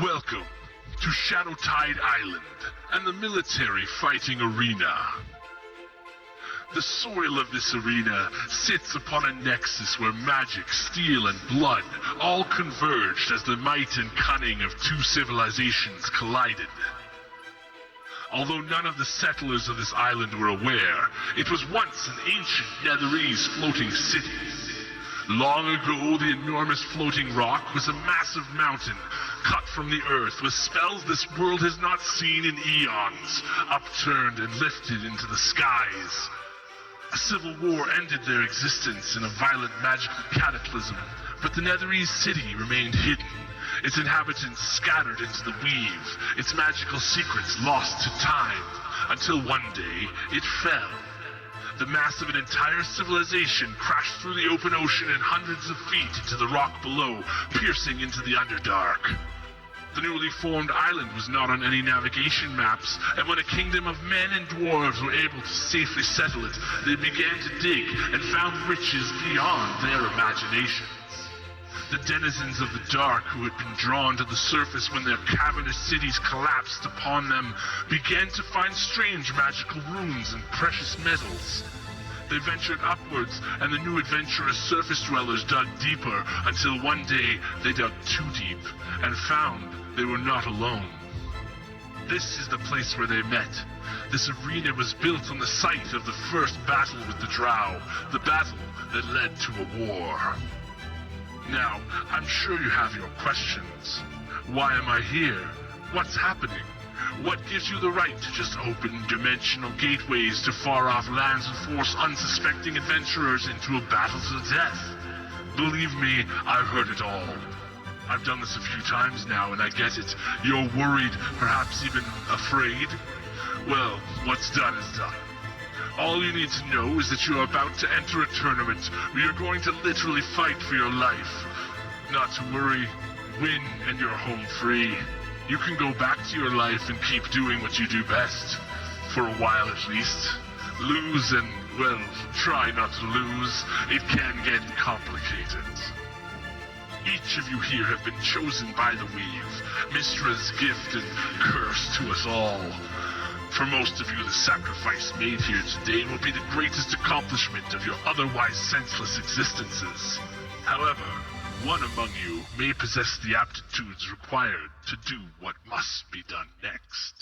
Welcome to Shadowtide Island and the military fighting arena. The soil of this arena sits upon a nexus where magic, steel, and blood all converged as the might and cunning of two civilizations collided. Although none of the settlers of this island were aware, it was once an ancient Netherese floating city. Long ago, the enormous floating rock was a massive mountain cut from the earth with spells this world has not seen in eons, upturned and lifted into the skies. A civil war ended their existence in a violent magical cataclysm, but the Netherese city remained hidden, its inhabitants scattered into the weave, its magical secrets lost to time, until one day it fell. The mass of an entire civilization crashed through the open ocean and hundreds of feet into the rock below, piercing into the Underdark. The newly formed island was not on any navigation maps, and when a kingdom of men and dwarves were able to safely settle it, they began to dig and found riches beyond their imaginations. The denizens of the dark, who had been drawn to the surface when their cavernous cities collapsed upon them, began to find strange magical runes and precious metals. They ventured upwards, and the new adventurous surface dwellers dug deeper, until one day they dug too deep, and found they were not alone. This is the place where they met. This arena was built on the site of the first battle with the Drow, the battle that led to a war. Now, I'm sure you have your questions. Why am I here? What's happening? What gives you the right to just open dimensional gateways to far-off lands and force unsuspecting adventurers into a battle to the death? Believe me, I've heard it all. I've done this a few times now, and I get it. You're worried, perhaps even afraid. Well, what's done is done. All you need to know is that you're about to enter a tournament where you're going to literally fight for your life. Not to worry, win and you're home free. You can go back to your life and keep doing what you do best. For a while at least. Lose and, well, try not to lose. It can get complicated. Each of you here have been chosen by the Weave, Mistra's gift and curse to us all. For most of you, the sacrifice made here today will be the greatest accomplishment of your otherwise senseless existences. However, one among you may possess the aptitudes required to do what must be done next.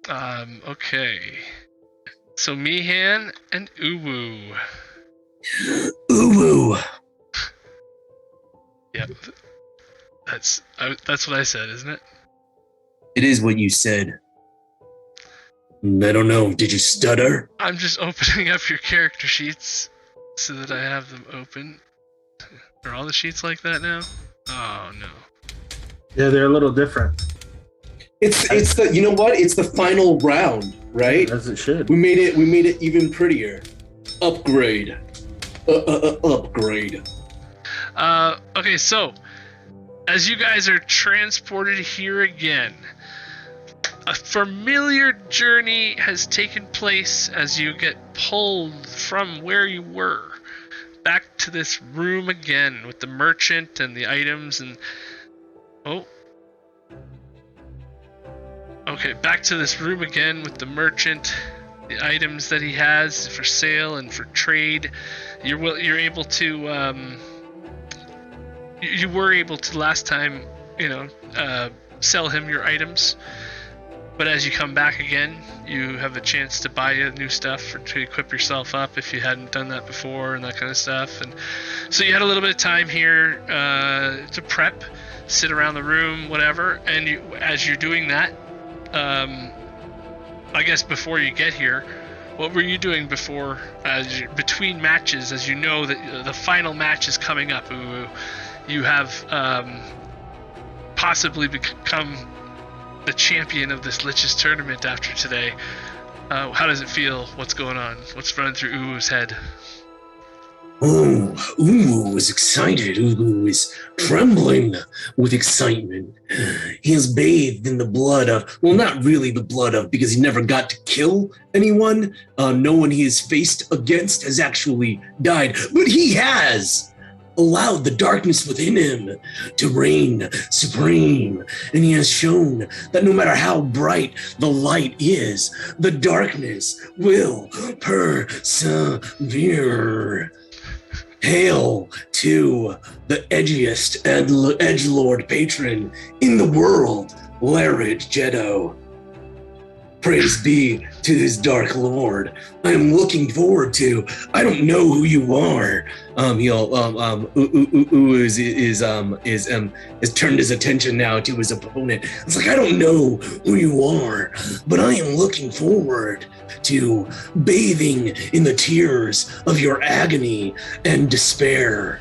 Okay. So MEHAN and Uwu. Uwu. Yep. That's what I said, isn't it? It is what you said. I don't know. Did you stutter? I'm just opening up your character sheets so that I have them open. Are all the sheets like that now? Oh no. Yeah, they're a little different. It's the, you know what? It's the final round, right? As it should. We made it even prettier. Upgrade. Upgrade. Okay, so as you guys are transported here again, a familiar journey has taken place as you get pulled from where you were back to this room again with the merchant and the items and back to this room again with the merchant, the items that he has for sale and for trade. You're able to you were able to last time, sell him your items. But as you come back again, you have a chance to buy new stuff or to equip yourself up if you hadn't done that before and that kind of stuff. And so you had a little bit of time here to prep, sit around the room, whatever. And as you're doing that, I guess before you get here, what were you doing before, between matches, as you know that the final match is coming up? You have possibly become the champion of this Lich's tournament after today. How does it feel? What's going on? What's running through Uwu's head? Oh, Uwu is excited. Uwu is trembling with excitement. He is bathed in the blood of, well, not really the blood of, because he never got to kill anyone. No one he has faced against has actually died, but he has allowed the darkness within him to reign supreme, and he has shown that no matter how bright the light is, the darkness will persevere. Hail to the edgiest edgelord patron in the world, Larid Jeddo. Praise be to his dark lord. I am looking forward to. I don't know who you are. Is turned his attention now to his opponent. It's like, I don't know who you are, but I am looking forward to bathing in the tears of your agony and despair.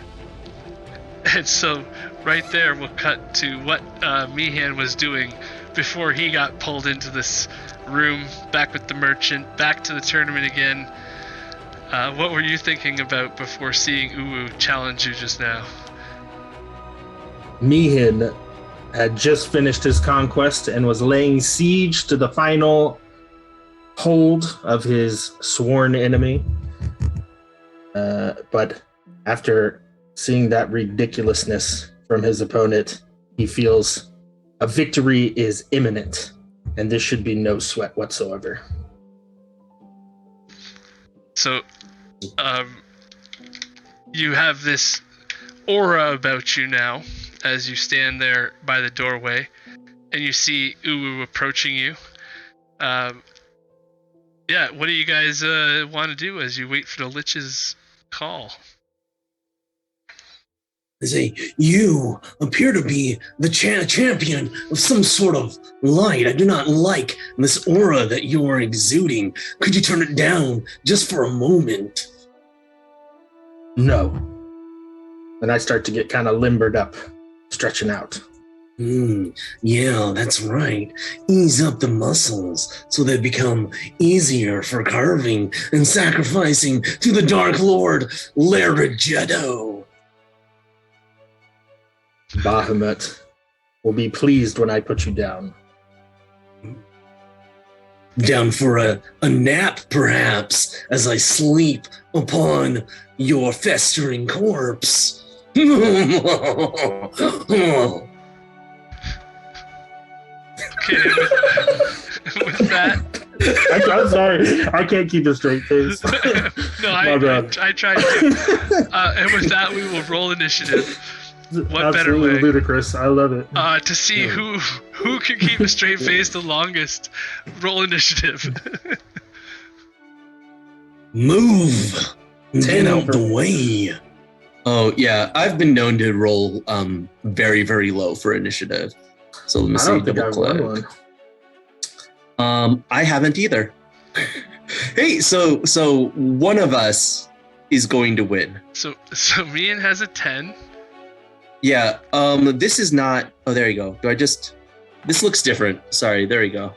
And so, right there, we'll cut to what MEHAN was doing before he got pulled into this room, back with the merchant, back to the tournament again. What were you thinking about before seeing Uwu challenge you just now? MEHAN had just finished his conquest and was laying siege to the final hold of his sworn enemy. But after seeing that ridiculousness from his opponent, he feels a victory is imminent, and this should be no sweat whatsoever. So, you have this aura about you now as you stand there by the doorway, and you see Uwu approaching you. What do you guys want to do as you wait for the Lich's call? I say, you appear to be the champion of some sort of light. I do not like this aura that you are exuding. Could you turn it down just for a moment? No. And I start to get kind of limbered up, stretching out. Yeah, that's right. Ease up the muscles so they become easier for carving and sacrificing to the Dark Lord, Larid Jeddo. Bahamut will be pleased when I put you down. Down for a nap, perhaps, as I sleep upon your festering corpse. Okay, with that... I'm sorry, I can't keep a straight face. No, I tried to. And with that, we will roll initiative. What better Absolutely way? ludicrous. I love it. To see who can keep a straight face the longest. Roll initiative. Move! Get 10 out for the me. way. Oh, yeah. I've been known to roll very, very low for initiative. So let me I see. don't think Double I've won click. one. I haven't either. Hey, so one of us is going to win. So MEHAN has a 10. Yeah. This is not. Oh, there you go. This looks different. Sorry. There you go.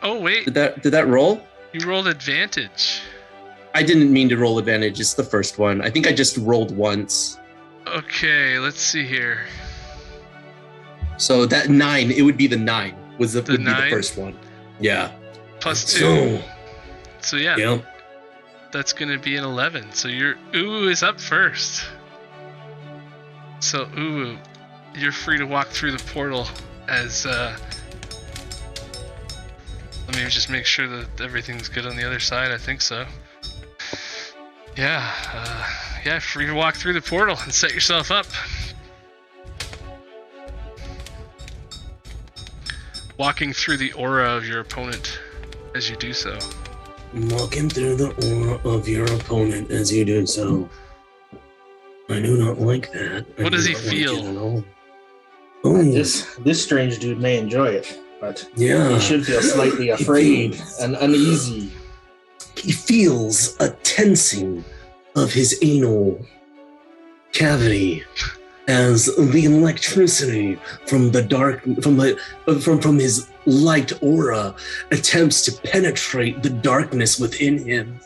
Oh wait. Did that roll? You rolled advantage. I didn't mean to roll advantage. It's the first one. I think I just rolled once. Okay, let's see here. So that 9, it would be the 9. Would be the 9? first one. Yeah. +2. So yeah, Yeah. that's gonna be an 11. So your Uwu is up first. So Uwu, you're free to walk through the portal as let me just make sure that everything's good on the other side. I think so. Yeah, free to walk through the portal and set yourself up. Walking through the aura of your opponent as you do so. Walking through the aura of your opponent as you do so. I do not like that. What does he feel? Oh, This strange dude may enjoy it, but yeah. he should feel slightly afraid and uneasy. He feels a tensing of his anal cavity as the electricity from the dark from his light aura attempts to penetrate the darkness within him.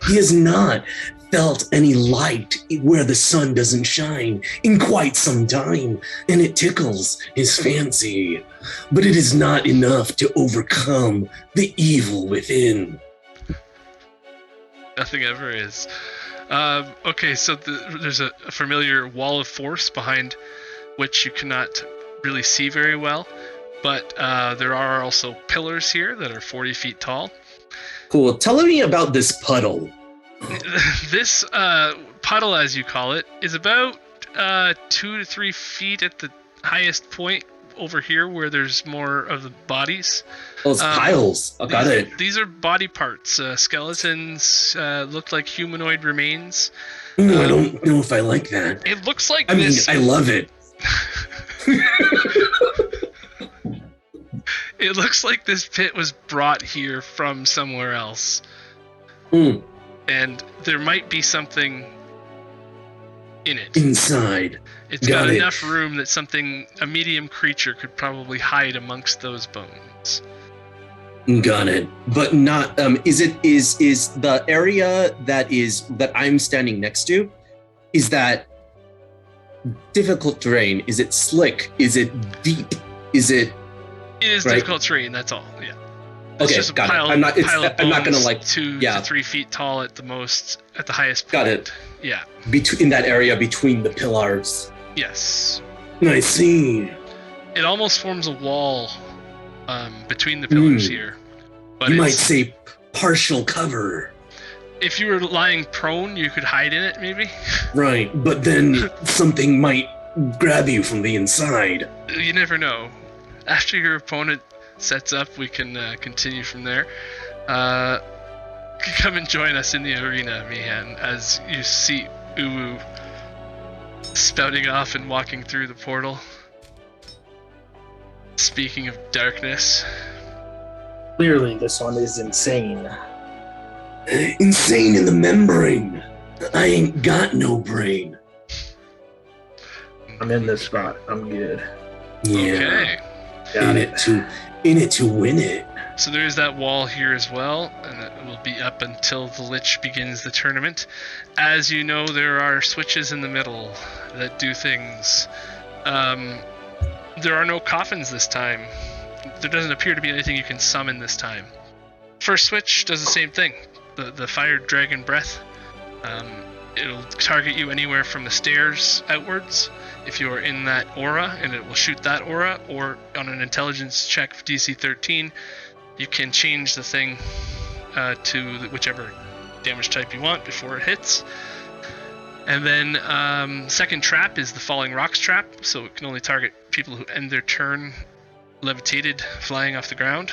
He has not felt any light where the sun doesn't shine in quite some time, and it tickles his fancy, but it is not enough to overcome the evil within. Nothing ever is. Okay, so there's a familiar wall of force behind which you cannot really see very well, but there are also pillars here that are 40 feet tall. Cool. Tell me about this puddle. This puddle, as you call it, is about 2 to 3 feet at the highest point over here where there's more of the bodies. Those piles. I got it. These are body parts. Skeletons look like humanoid remains. Ooh, I don't know if I like that. It looks like I mean, this. I love it. It looks like this pit was brought here from somewhere else. Mm, And there might be something in it. inside. It's Got got it. enough room that a medium creature could probably hide amongst those bones. Got it. But not is the area that I'm standing next to, is that difficult terrain? Is it slick? Is it deep? Is it It is Right. difficult terrain, that's all, yeah. It's okay, just a got pile, it. I'm not I'm not gonna like 2 yeah. to 3 feet tall at the most, at the highest point. Got it. Yeah, In that area between the pillars. yes. I see. It almost forms a wall between the pillars here. But You might it's- say partial cover. if you were lying prone, you could hide in it, maybe? Right, but then something might grab you from the inside. You never know. After your opponent sets up, we can continue from there. Come and join us in the arena, MEHAN, as you see Uwu spouting off and walking through the portal. Speaking of darkness, Clearly, this one is insane. Insane in the membrane. I ain't got no brain. I'm in this spot. I'm good. Yeah. okay. Got In it to win it. So there is that wall here as well, and it will be up until the Lich begins the tournament. As you know, there are switches in the middle that do things. There are no coffins this time. There doesn't appear to be anything you can summon this time. First switch does the same thing. The Fire Dragon Breath. It'll target you anywhere from the stairs outwards if you are in that aura, and it will shoot that aura, or on an intelligence check of DC 13, you can change the thing to whichever damage type you want before it hits. And then second trap is the falling rocks trap, so it can only target people who end their turn levitated, flying off the ground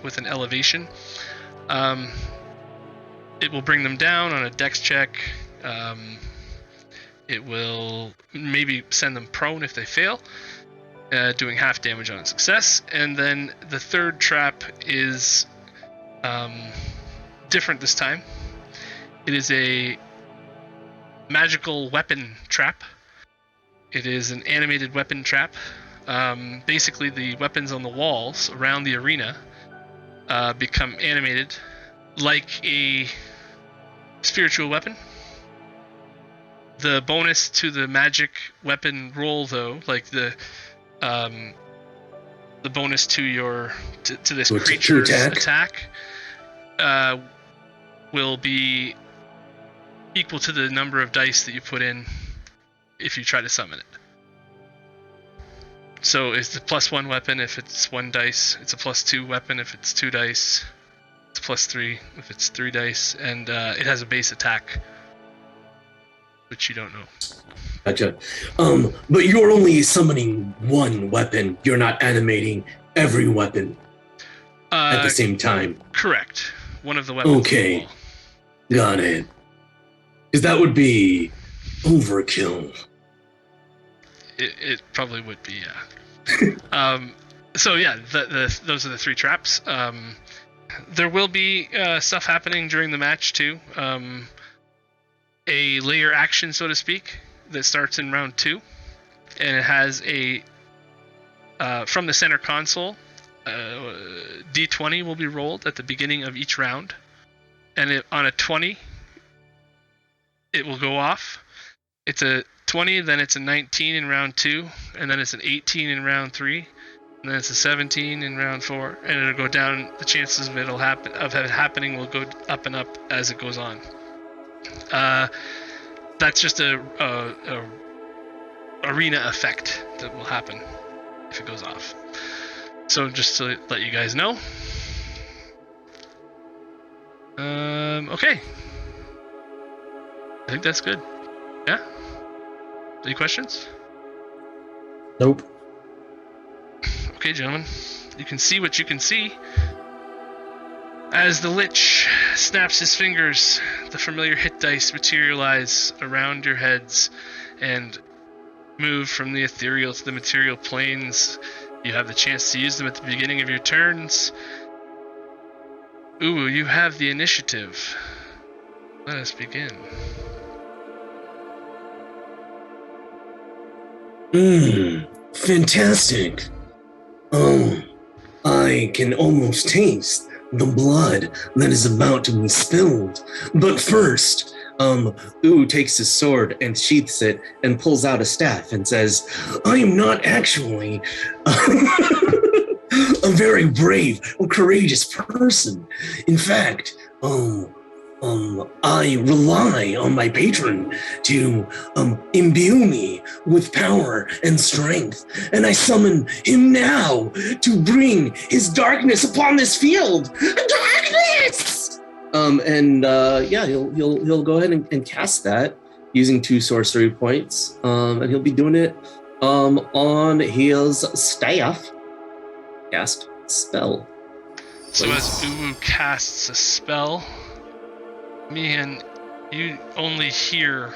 with an elevation. It will bring them down on a dex check. It will maybe send them prone if they fail, doing half damage on success. And then the third trap is different this time. It is a magical weapon trap. It is an animated weapon trap. Basically, the weapons on the walls around the arena become animated like a spiritual weapon. The bonus to the magic weapon roll, though, like the bonus to this creature's attack, will be equal to the number of dice that you put in if you try to summon it. So it's the +1 weapon if it's 1 dice. It's a +2 weapon if it's 2 dice. It's +3 if it's 3 dice, and it has a base attack, which you don't know. Gotcha. But you're only summoning one weapon. You're not animating every weapon at the same time. Correct. One of the weapons. Okay. Got it. Because that would be overkill. It probably would be, yeah. So yeah, those are the 3 traps. There will be stuff happening during the match too. A layer action, so to speak, that starts in round 2, and it has a from the center console. D20 will be rolled at the beginning of each round, and on a 20, it will go off. It's a 20, then it's a 19 in round 2, and then it's an 18 in round 3, and then it's a 17 in round 4, and it'll go down. The chances of it happening will go up and up as it goes on. That's just a arena effect that will happen if it goes off. So just to let you guys know. Okay. I think that's good. Yeah? Any questions? Nope. Okay, gentlemen. You can see what you can see. As the Lich snaps his fingers, the familiar hit dice materialize around your heads and move from the ethereal to the material planes. You have the chance to use them at the beginning of your turns. Ooh, you have the initiative. Let us begin. Fantastic. I can almost taste the blood that is about to be spilled. But first, takes his sword and sheaths it and pulls out a staff and says, I am not actually a very brave or courageous person. In fact, I rely on my patron to imbue me with power and strength, and I summon him now to bring his darkness upon this field. Darkness! He'll go ahead and cast that using 2 sorcery points, and he'll be doing it on his staff. Cast spell. So as Uwu casts a spell, MEHAN, you only hear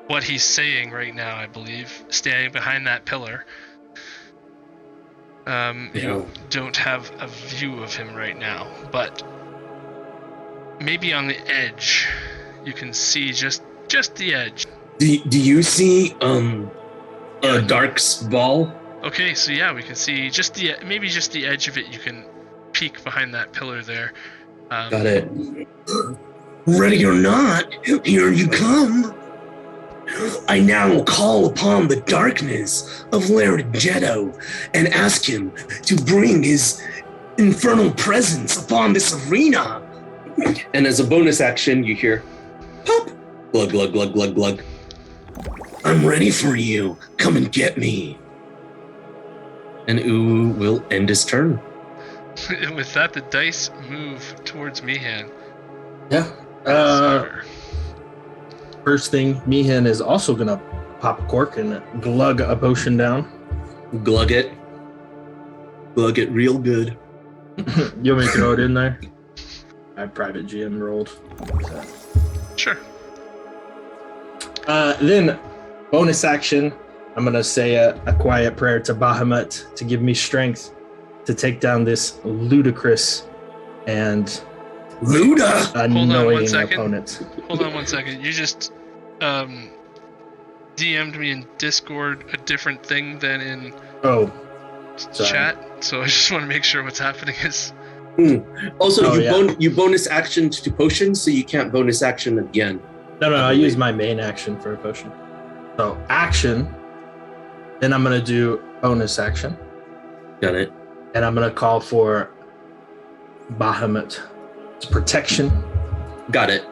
what he's saying right now, I believe, standing behind that pillar. You don't have a view of him right now, but maybe on the edge, you can see just the edge. Do you see a dark ball? Okay, so yeah, we can see just the edge of it. You can peek behind that pillar there. Got it. Ready or not, here you come. I now call upon the darkness of Laird Jetto and ask him to bring his infernal presence upon this arena. And as a bonus action, you hear, pop, glug, glug, glug, glug, glug. I'm ready for you. Come and get me. And Uwu will end his turn. And with that, the dice move towards MEHAN. Yeah. First thing, Mehan is also gonna pop a cork and glug a potion down. Glug it. Glug it real good. You want me to throw it in there? I private GM rolled. Sure. Then, bonus action, I'm going to say a quiet prayer to Bahamut to give me strength to take down this ludicrous and Luda! annoying opponent. Hold on 1 second. You just DM'd me in Discord a different thing than in Sorry. chat, so I just want to make sure what's happening is... Also, you bonus action to potions, so you can't bonus action again. No, I use my main action for a potion. So, action, then I'm going to do bonus action. Got it. And I'm going to call for Bahamut. It's protection. Got it.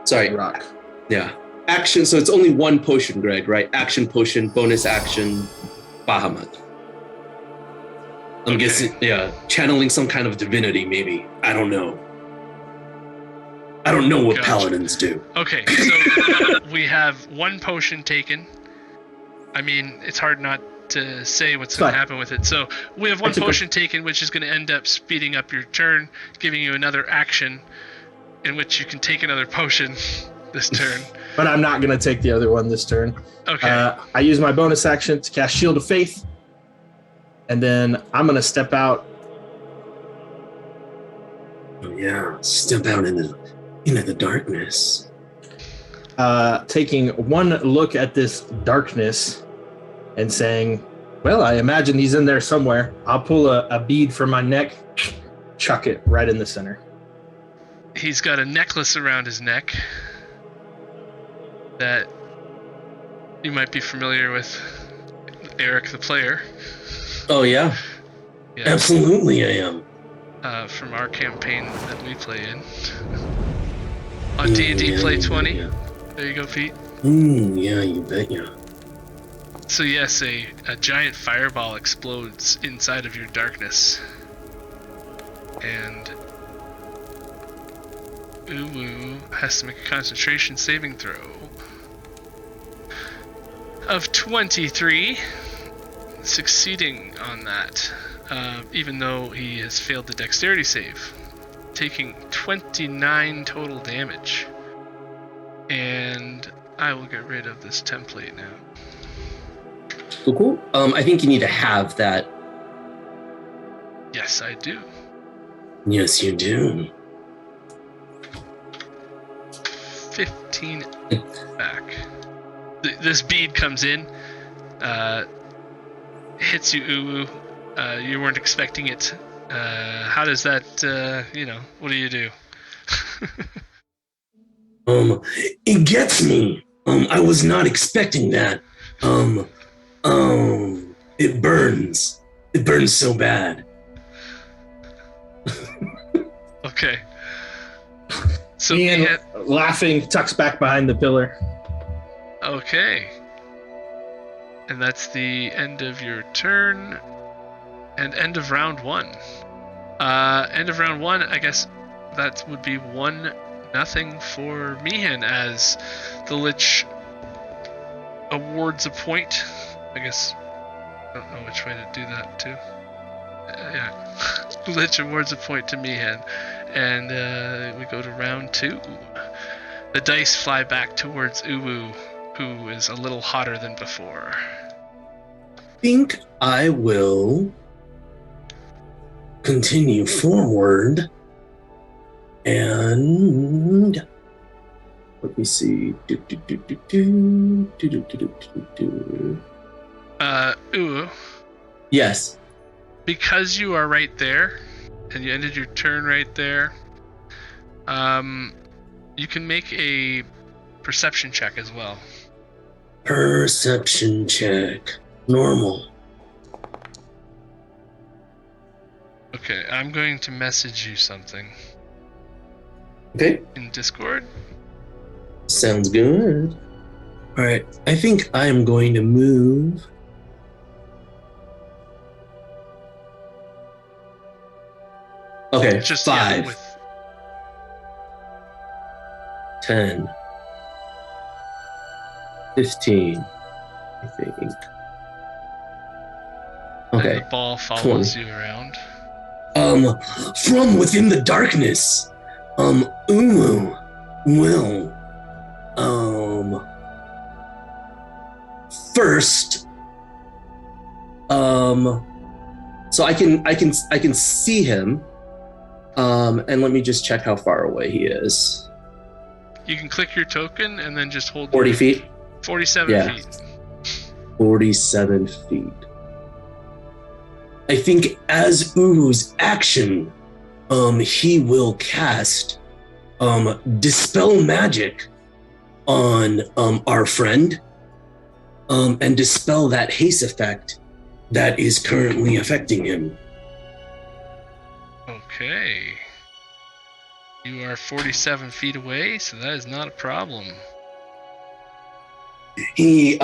Sorry. Rock. Yeah. Action, so it's only one potion, Greg, right? Action potion, bonus action, Bahamut. I'm guessing, channeling some kind of divinity, maybe. I don't know. I don't know what paladins do. Okay, so we have one potion taken. I mean, it's hard not to say what's going to happen with it. So we have one potion taken, which is going to end up speeding up your turn, giving you another action in which you can take another potion this turn. But I'm not going to take the other one this turn. Okay. I use my bonus action to cast Shield of Faith. And then I'm going to step out. Oh, yeah. Step out into the darkness. Taking one look at this darkness and saying, well, I imagine he's in there somewhere. I'll pull a bead from my neck, chuck it right in the center. He's got a necklace around his neck that you might be familiar with, Eric the player. Oh, yeah? Yeah. Absolutely I am. From our campaign that we play in. On D&D Play 20. Yeah. There you go, Pete. Yeah, you bet ya. So yes, a giant fireball explodes inside of your darkness. And Uwu has to make a concentration saving throw of 23, succeeding on that, even though he has failed the dexterity save, taking 29 total damage. And I will get rid of this template now. Cool. I think you need to have that. Yes, I do. Yes, you do. 15 back. This bead comes in, hits you, Uwu. You weren't expecting it. How does that, what do you do? It gets me. I was not expecting that. It burns. It burns so bad. Okay. So Ian, laughing, tucks back behind the pillar. Okay. And that's the end of your turn. And end of round one. End of round one, I guess that would be 1-0 for MEHAN as the Lich awards a point. I guess I don't know which way to do that too. Yeah. Lich awards a point to MEHAN. And we go to round two. The dice fly back towards Uwu, who is a little hotter than before. I think I will continue forward and let me see. Uwu. Yes. Because you are right there, and you ended your turn right there, you can make a perception check as well. Perception check. Normal. Okay, I'm going to message you something. Okay. In Discord. Sounds good. All right. I think I am going to move. Okay, just 5, with 10, 15, I think. And Okay. the ball follows 20. you around. From within the darkness, Umu will, first, so I can see him, and let me just check how far away he is. You can click your token and then just hold 40 feet? 47 feet. 47 feet. I think as Uru's action, he will cast Dispel Magic on our friend, and dispel that haste effect that is currently affecting him. Okay. You are 47 feet away, so that is not a problem. He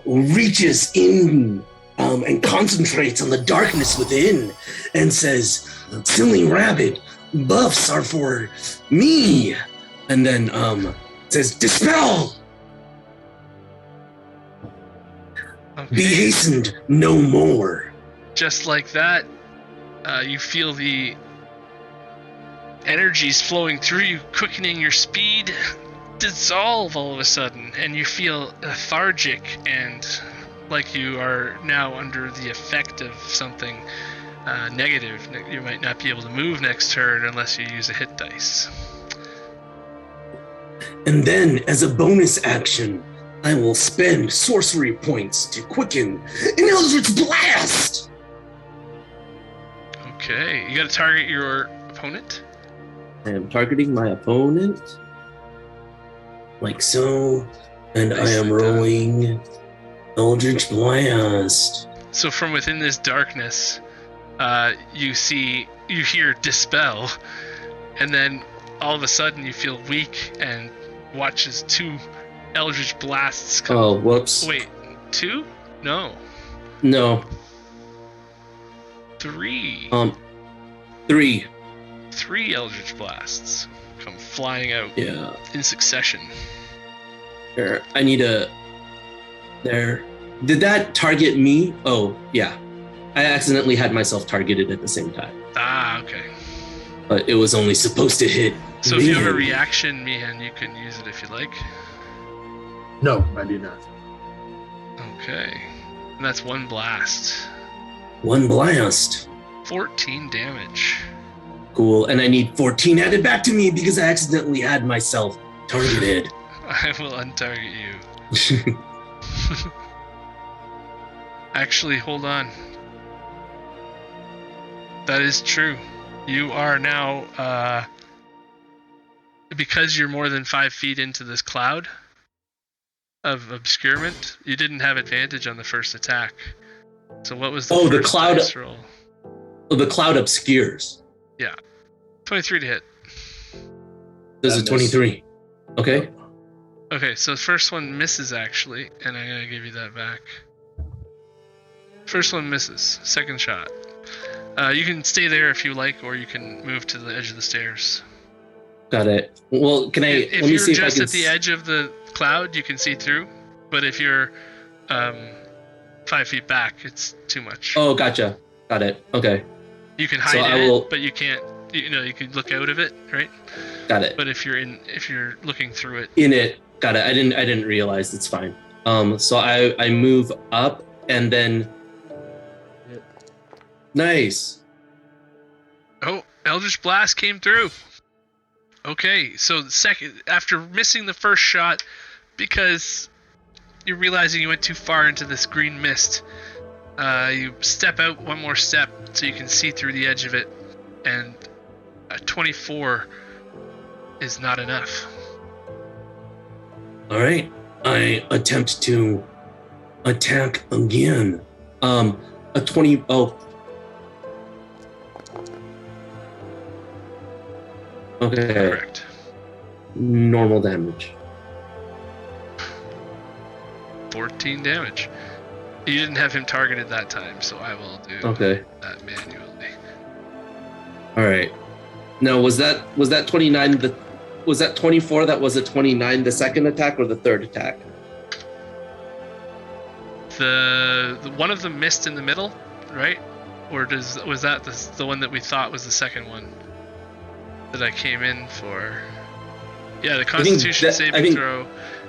reaches in and concentrates on the darkness within and says, "Silly rabbit, buffs are for me." And then says, "Dispel! Okay. Be hastened no more." Just like that, you feel the energies flowing through you, quickening your speed, dissolve all of a sudden, and you feel lethargic and like you are now under the effect of something negative. You might not be able to move next turn unless you use a hit dice. And then, as a bonus action, I will spend sorcery points to quicken an Eldritch Blast! Okay, you gotta target your opponent. I am targeting my opponent, like so, and I am rolling Eldritch Blast. So from within this darkness, you hear Dispel, and then all of a sudden you feel weak and watch as 2 Eldritch Blasts come. Oh, whoops. Wait, 2? No. No. 3. 3. 3 Eldritch Blasts come flying out in succession. There, I need a... There. Did that target me? Oh, yeah. I accidentally had myself targeted at the same time. Ah, okay. But it was only supposed to hit So if you have a reaction, MEHAN, you can use it if you like. No, I do not. Okay. And that's 1 blast. 1 blast. 14 damage. Cool, and I need 14 added back to me because I accidentally had myself targeted. I will untarget you. Actually, hold on. That is true. You are now, because you're more than 5 feet into this cloud of obscurement, you didn't have advantage on the first attack. So what was the first the cloud dice roll? The cloud obscures. Yeah. 23 to hit. There's a 23. Okay. Okay, so the first one misses actually, and I'm gonna give you that back. First one misses. Second shot. You can stay there if you like, or you can move to the edge of the stairs. Got it. Well, can I? If let me you're see if I just can at the edge of the cloud, you can see through. But if you're 5 feet back, it's too much. Oh, gotcha. Got it. Okay. You can hide in it, but you can't. You can look out of it, right? Got it. But if you're looking through it, In it. Got it. I didn't realize. It's fine. So I move up and then. Nice. oh, Eldritch Blast came through. Okay, so the second, after missing the first shot, because you're realizing you went too far into this green mist, you step out one more step so you can see through the edge of it, and a 24 is not enough. All right. I attempt to attack again. A 20. Oh. Okay. Correct. Normal damage. 14 damage. You didn't have him targeted that time, so I will do that manually. All right. Now, was that 29? Was that 24? That was a 29. The second attack or the third attack? the one of them missed in the middle, right? Or was that the one that we thought was the second one that I came in for? Yeah, the Constitution saving throw,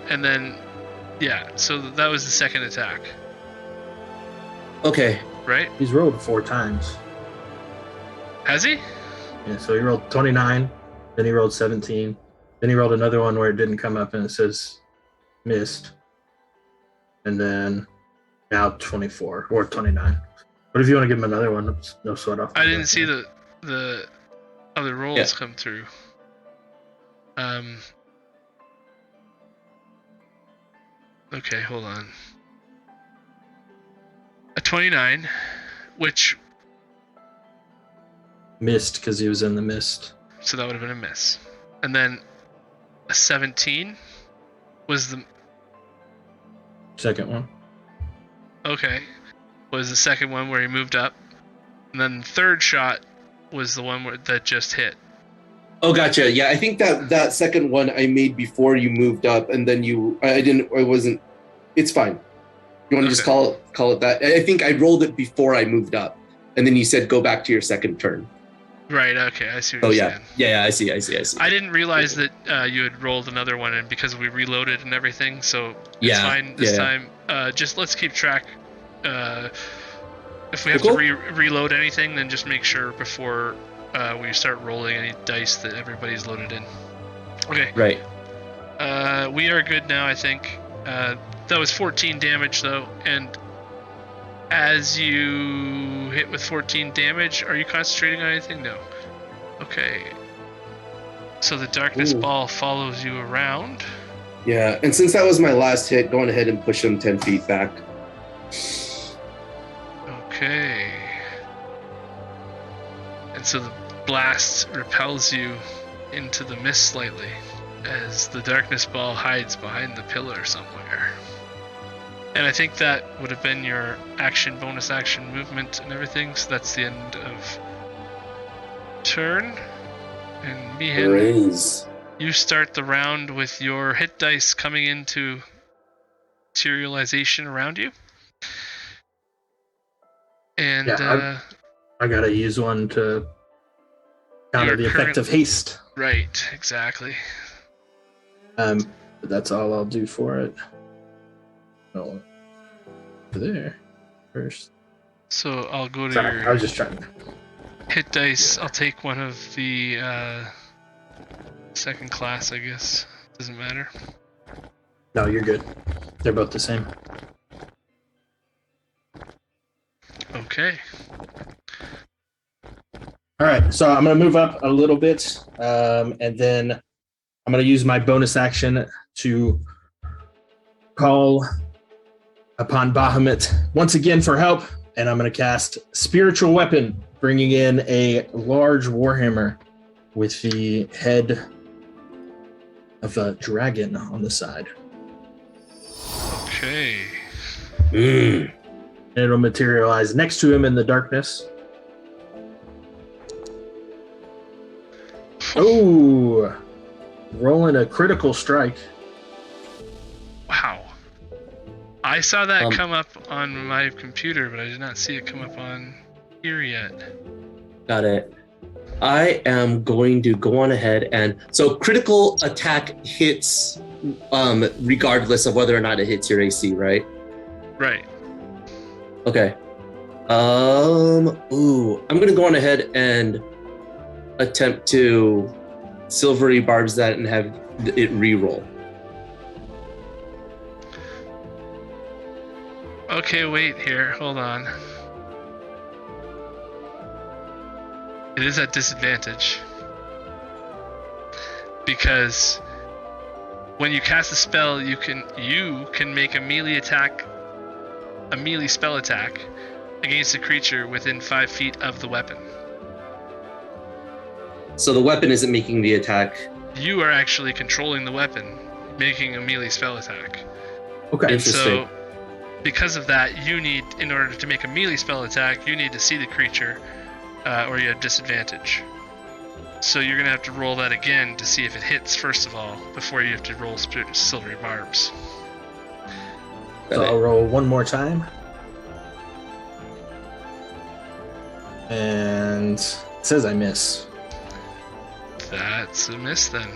and then so that was the second attack. Okay. Right? He's rolled 4 times. Has he? Yeah, so he rolled 29, then he rolled 17, then he rolled another one where it didn't come up and it says missed, and then now 24 or 29. But if you want to give him another one, no sweat off. I didn't see the other rolls come through. Okay, hold on. A 29, which missed because he was in the mist. So that would have been a miss. And then a 17 was the second one. Okay. Was the second one where he moved up. And then the third shot was the one that just hit. Oh, gotcha. Yeah, I think that second one I made before you moved up, and then it's fine. You want to just call it that? I think I rolled it before I moved up, and then you said go back to your second turn. Right, okay, I see what you're saying. Yeah, I see. I didn't realize that you had rolled another one, and because we reloaded and everything, so it's fine this time. Just let's keep track. If we have to reload anything, then just make sure before we start rolling any dice that everybody's loaded in. Okay. Right. We are good now, I think. That was 14 damage, though, and as you hit with 14 damage, are you concentrating on anything? No. Okay. So the darkness ball follows you around. Yeah, and since that was my last hit, going ahead and push him 10 feet back. Okay. And so the blast repels you into the mist slightly as the darkness ball hides behind the pillar somewhere. And I think that would have been your action, bonus action, movement, and everything. So that's the end of turn. And MEHAN, you start the round with your hit dice coming into materialization around you. And I gotta use one to counter the effect of haste. Right, exactly. But that's all I'll do for it. Oh, there first. So I'll go to Sorry, your I was just trying. Hit dice. I'll take one of the second class, I guess. Doesn't matter. No, you're good. They're both the same. Okay. All right, so I'm going to move up a little bit, and then I'm going to use my bonus action to call upon Bahamut once again for help, and I'm going to cast Spiritual Weapon, bringing in a large warhammer with the head of a dragon on the side. Okay. And it'll materialize next to him in the darkness. Oh, rolling a critical strike. Wow. I saw that come up on my computer, but I did not see it come up on here yet. Got it. I am going to go on ahead and so critical attack hits regardless of whether or not it hits your AC, right? Right. Okay. I'm gonna go on ahead and attempt to silvery barbs that and have it re-roll. Okay, wait here. Hold on. It is at disadvantage. Because when you cast a spell, you can make a melee spell attack against a creature within 5 feet of the weapon. So the weapon isn't making the attack. You are actually controlling the weapon, making a melee spell attack. Okay. And so, because of that, in order to make a melee spell attack, you need to see the creature, or you have disadvantage. So you're gonna have to roll that again to see if it hits first of all, before you have to roll silvery barbs. So I'll roll one more time. And it says I miss. That's a miss then.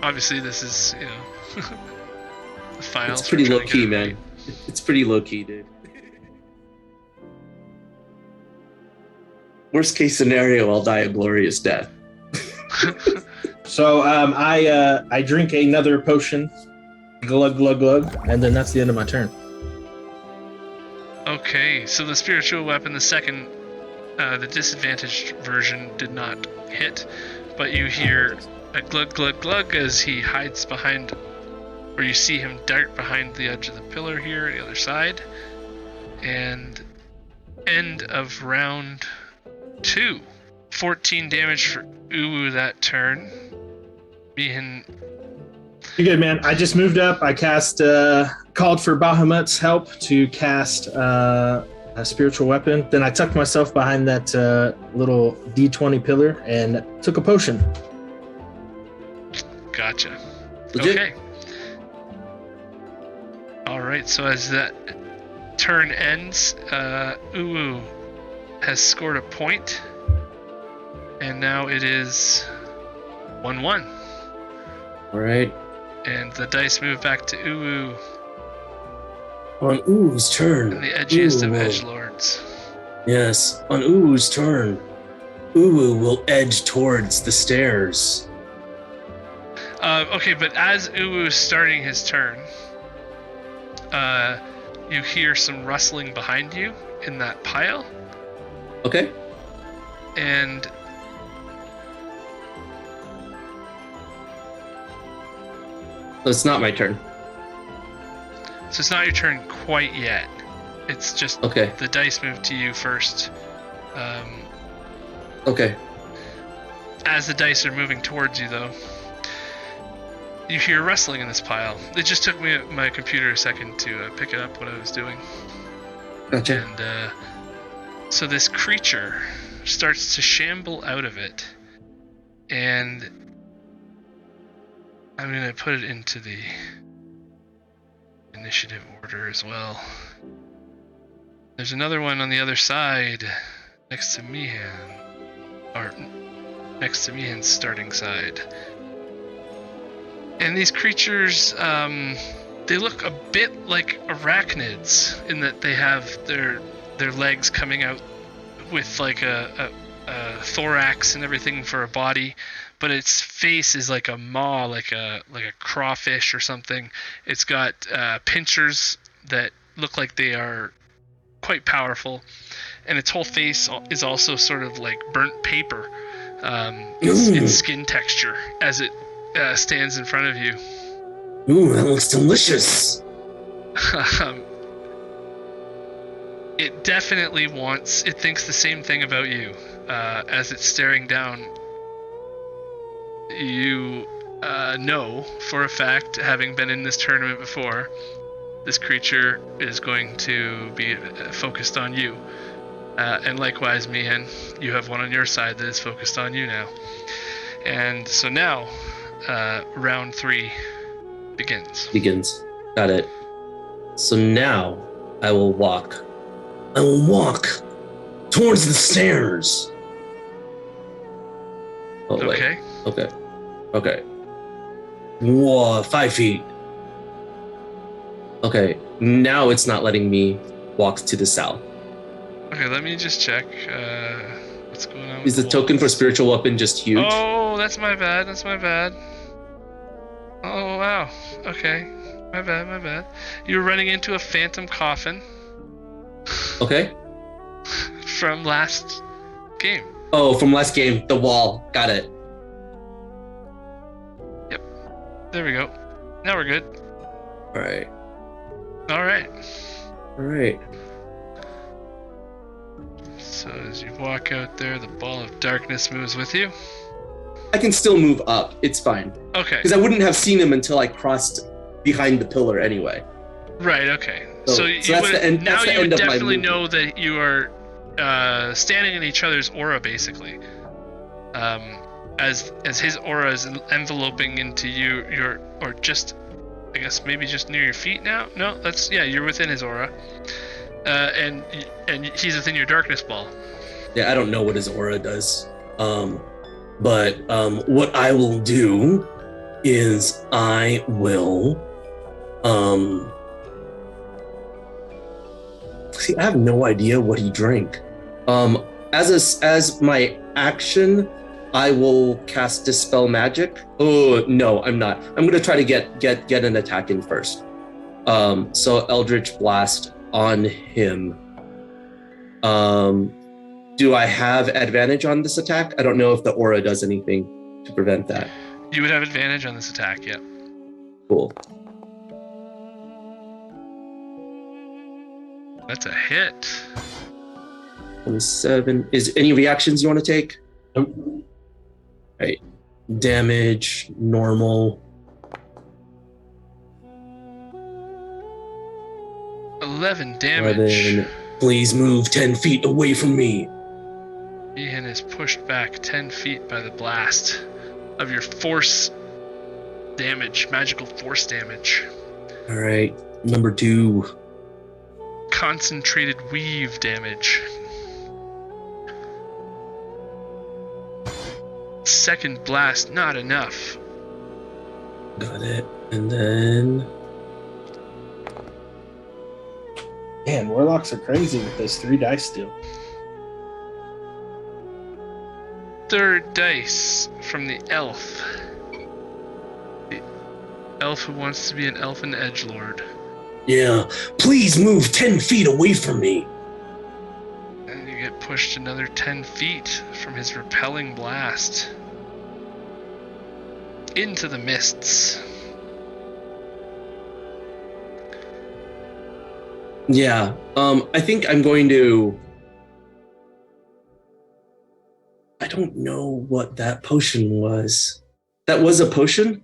Obviously this is, the files. It's pretty low key, man. It's pretty low key, dude. Worst case scenario, I'll die a glorious death. So I drink another potion, glug glug glug, and then that's the end of my turn. Okay, so the spiritual weapon, the second, the disadvantaged version did not hit, but you hear a glug glug glug as he hides behind, or you see him dart behind the edge of the pillar here, the other side, and end of round 2. 14 damage for Uwu that turn. MEHAN. You're good, man. I just moved up. I cast, called for Bahamut's help to cast a spiritual weapon. Then I tucked myself behind that little D20 pillar and took a potion. Gotcha. Legit. Okay. All right. So as that turn ends, Uwu has scored a point, and now it is 1-1. All right. And the dice move back to Uwu On Uwu's turn. and the edgiest of Uwu. edgelords. Yes, on Uwu's turn, Uwu will edge towards the stairs. Okay, but as Uwu is starting his turn, you hear some rustling behind you in that pile, Okay. and It's not my turn. so it's not your turn quite yet. It's just Okay. the dice move to you first. Okay. As the dice are moving towards you, though, you hear rustling in this pile. It just took my computer a second to pick it up what I was doing. Gotcha. And so this creature starts to shamble out of it, and I'm going to put it into the initiative order as well. There's another one on the other side next to MEHAN, or next to MEHAN's starting side. And these creatures, they look a bit like arachnids in that they have their legs coming out with like a thorax and everything for a body, but its face is like a maw, like a crawfish or something. It's got pincers that look like they are quite powerful, and its whole face is also sort of like burnt paper in skin texture as it stands in front of you. Ooh, that looks delicious. It definitely it thinks the same thing about you. As it's staring down, you know for a fact, having been in this tournament before, this creature is going to be focused on you. And likewise, MEHAN, you have one on your side that is focused on you now. And so now, round 3 begins. Got it. So now I will walk. I will walk towards the stairs. Oh, wait. Okay. Okay. Whoa, 5 feet. Okay, now it's not letting me walk to the south. Okay, let me just check what's going on. Is the token for spiritual weapon just huge? Oh, that's my bad. Oh, wow. Okay. My bad. You were running into a phantom coffin. Okay. From last game. Oh, from last game, the wall. Got it. Yep. There we go. Now we're good. All right. So as you walk out there, the ball of darkness moves with you. I can still move up. It's fine. Okay. Because I wouldn't have seen him until I crossed behind the pillar anyway. Right, okay. So you that's would, the end. now That's the you would end of my definitely movement. know that you are standing in each other's aura, basically. As his aura is enveloping into you, or just I guess maybe just near your feet now. No, you're within his aura, and he's within your darkness ball. Yeah, I don't know what his aura does. But what I will do is I will see, I have no idea what he drank. As my action, I will cast Dispel Magic. Oh no, I'm not. I'm gonna try to get an attack in first. So Eldritch Blast on him. Do I have advantage on this attack? I don't know if the aura does anything to prevent that. You would have advantage on this attack, yeah. Cool. That's a hit. 27. Is any reactions you want to take? Nope. Right. Damage, normal. 11 damage. 11. Please move 10 feet away from me. MEHAN is pushed back 10 feet by the blast of your force damage, magical force damage. All right. Number 2. Concentrated weave damage. Second blast, not enough. Got it. And then Man, warlocks are crazy with those 3 dice deal. Third dice from the elf. The elf who wants to be an elfin edgelord. yeah, please move 10 feet away from me. And you get pushed another 10 feet from his repelling blast. Into the mists. Yeah. I think I'm going to. I don't know what that potion was. That was a potion?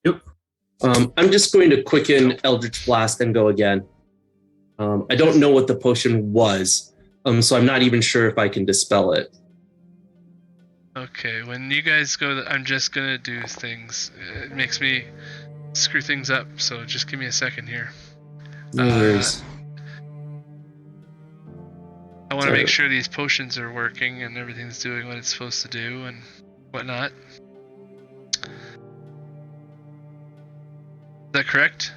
Yep. I'm just going to quicken Eldritch Blast and go again. I don't know what the potion was, so I'm not even sure if I can dispel it. Okay, when you guys go, I'm just gonna do things. It makes me screw things up, so just give me a second here. No worries. I want to make sure these potions are working and everything's doing what it's supposed to do and whatnot. Is that correct,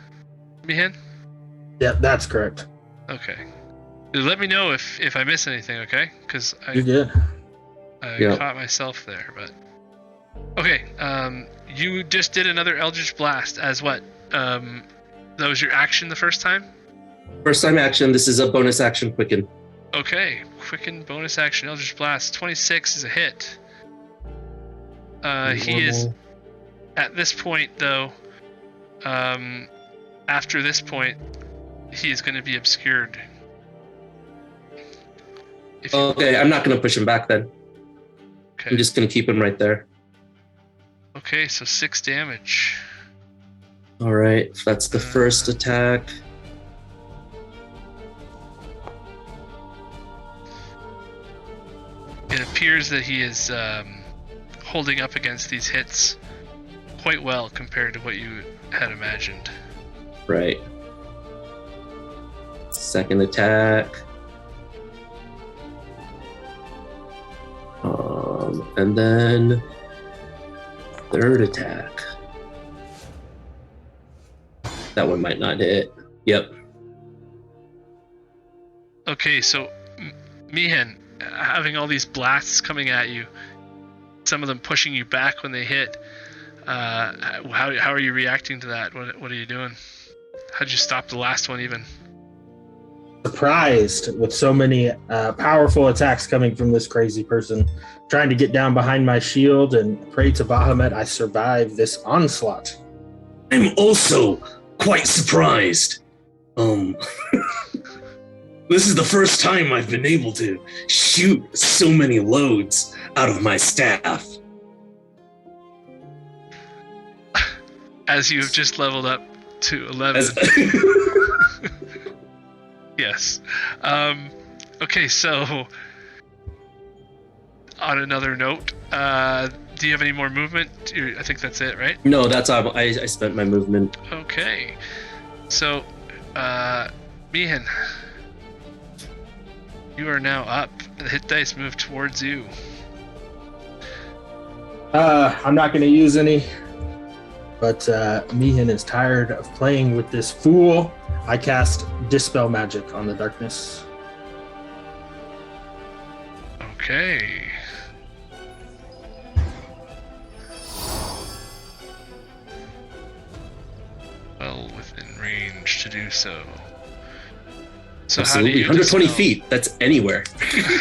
MEHAN? Yeah, that's correct. Okay. Let me know if I miss anything, okay? Because You're good. I Yeah. caught myself there, but... Okay, you just did another Eldritch Blast as what? That was your action the first time? First time action. This is a bonus action quicken. Okay, quicken bonus action Eldritch Blast. 26 is a hit. He is, at this point though, after this point, he is going to be obscured. Okay, I'm not going to push him back then. Okay. I'm just going to keep him right there. Okay, so 6 damage. All right, that's the first attack. It appears that he is holding up against these hits quite well compared to what you had imagined. Right. Second attack. And then third attack. That one might not hit. Yep. Okay, so MEHAN, having all these blasts coming at you, some of them pushing you back when they hit, how are you reacting to that? What are you doing? How'd you stop the last one even? Surprised with so many powerful attacks coming from this crazy person. Trying to get down behind my shield and pray to Bahamut I survive this onslaught. I'm also quite surprised. This is the first time I've been able to shoot so many loads out of my staff. As you've just leveled up to 11. Yes. Okay, so on another note, Do you have any more movement? I think that's it, right? No, that's all. I spent my movement. Okay. So, MEHAN, you are now up. The hit dice move towards you. I'm not going to use any, but MEHAN is tired of playing with this fool. I cast Dispel Magic on the darkness. Okay. Well within range to do so. So Absolutely, how do you 120 dispel, feet. That's anywhere.